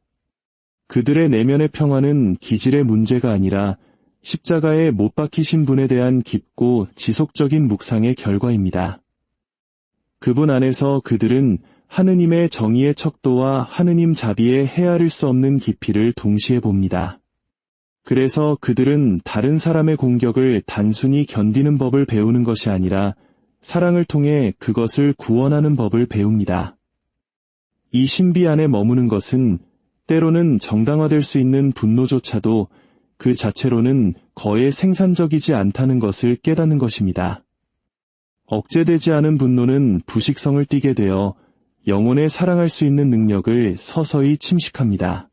그들의 내면의 평화는 기질의 문제가 아니라 십자가에 못 박히신 분에 대한 깊고 지속적인 묵상의 결과입니다. 그분 안에서 그들은 하느님의 정의의 척도와 하느님 자비의 헤아릴 수 없는 깊이를 동시에 봅니다. 그래서 그들은 다른 사람의 공격을 단순히 견디는 법을 배우는 것이 아니라 사랑을 통해 그것을 구원하는 법을 배웁니다. 이 신비 안에 머무는 것은 때로는 정당화될 수 있는 분노조차도 그 자체로는 거의 생산적이지 않다는 것을 깨닫는 것입니다. 억제되지 않은 분노는 부식성을 띠게 되어 영혼에 사랑할 수 있는 능력을 서서히 침식합니다.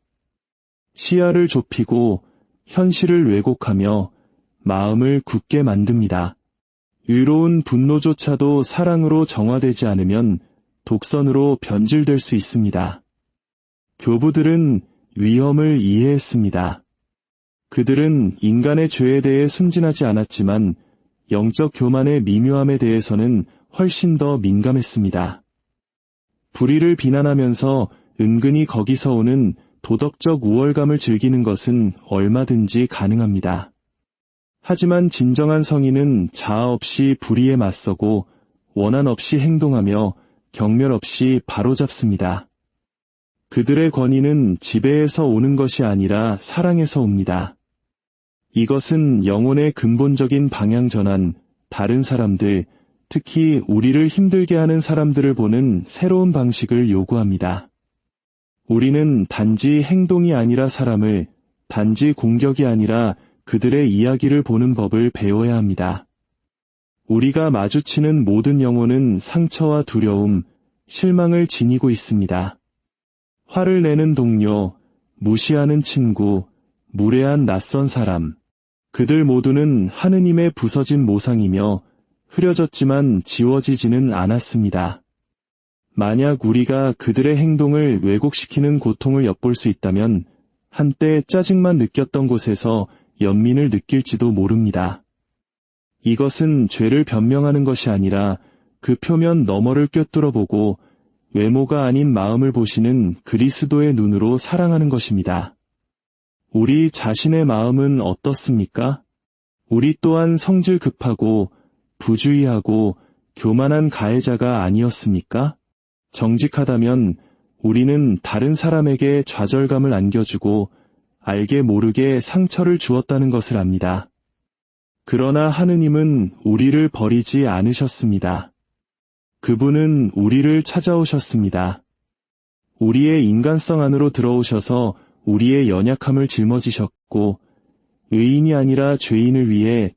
시야를 좁히고 현실을 왜곡하며 마음을 굳게 만듭니다. 의로운 분노조차도 사랑으로 정화되지 않으면 독선으로 변질될 수 있습니다. 교부들은 위험을 이해했습니다. 그들은 인간의 죄에 대해 순진하지 않았지만 영적 교만의 미묘함에 대해서는 훨씬 더 민감했습니다. 불의를 비난하면서 은근히 거기서 오는 도덕적 우월감을 즐기는 것은 얼마든지 가능합니다. 하지만 진정한 성인은 자아 없이 불의에 맞서고 원한 없이 행동하며 경멸 없이 바로잡습니다. 그들의 권위는 지배에서 오는 것이 아니라 사랑에서 옵니다. 이것은 영혼의 근본적인 방향 전환, 다른 사람들, 특히 우리를 힘들게 하는 사람들을 보는 새로운 방식을 요구합니다. 우리는 단지 행동이 아니라 사람을, 단지 공격이 아니라 그들의 이야기를 보는 법을 배워야 합니다. 우리가 마주치는 모든 영혼은 상처와 두려움, 실망을 지니고 있습니다. 화를 내는 동료, 무시하는 친구, 무례한 낯선 사람, 그들 모두는 하느님의 부서진 모상이며 흐려졌지만 지워지지는 않았습니다. 만약 우리가 그들의 행동을 왜곡시키는 고통을 엿볼 수 있다면 한때 짜증만 느꼈던 곳에서 연민을 느낄지도 모릅니다. 이것은 죄를 변명하는 것이 아니라 그 표면 너머를 꿰뚫어보고 외모가 아닌 마음을 보시는 그리스도의 눈으로 사랑하는 것입니다. 우리 자신의 마음은 어떻습니까? 우리 또한 성질 급하고 부주의하고 교만한 가해자가 아니었습니까? 정직하다면 우리는 다른 사람에게 좌절감을 안겨주고 알게 모르게 상처를 주었다는 것을 압니다. 그러나 하느님은 우리를 버리지 않으셨습니다. 그분은 우리를 찾아오셨습니다. 우리의 인간성 안으로 들어오셔서 우리의 연약함을 짊어지셨고 의인이 아니라 죄인을 위해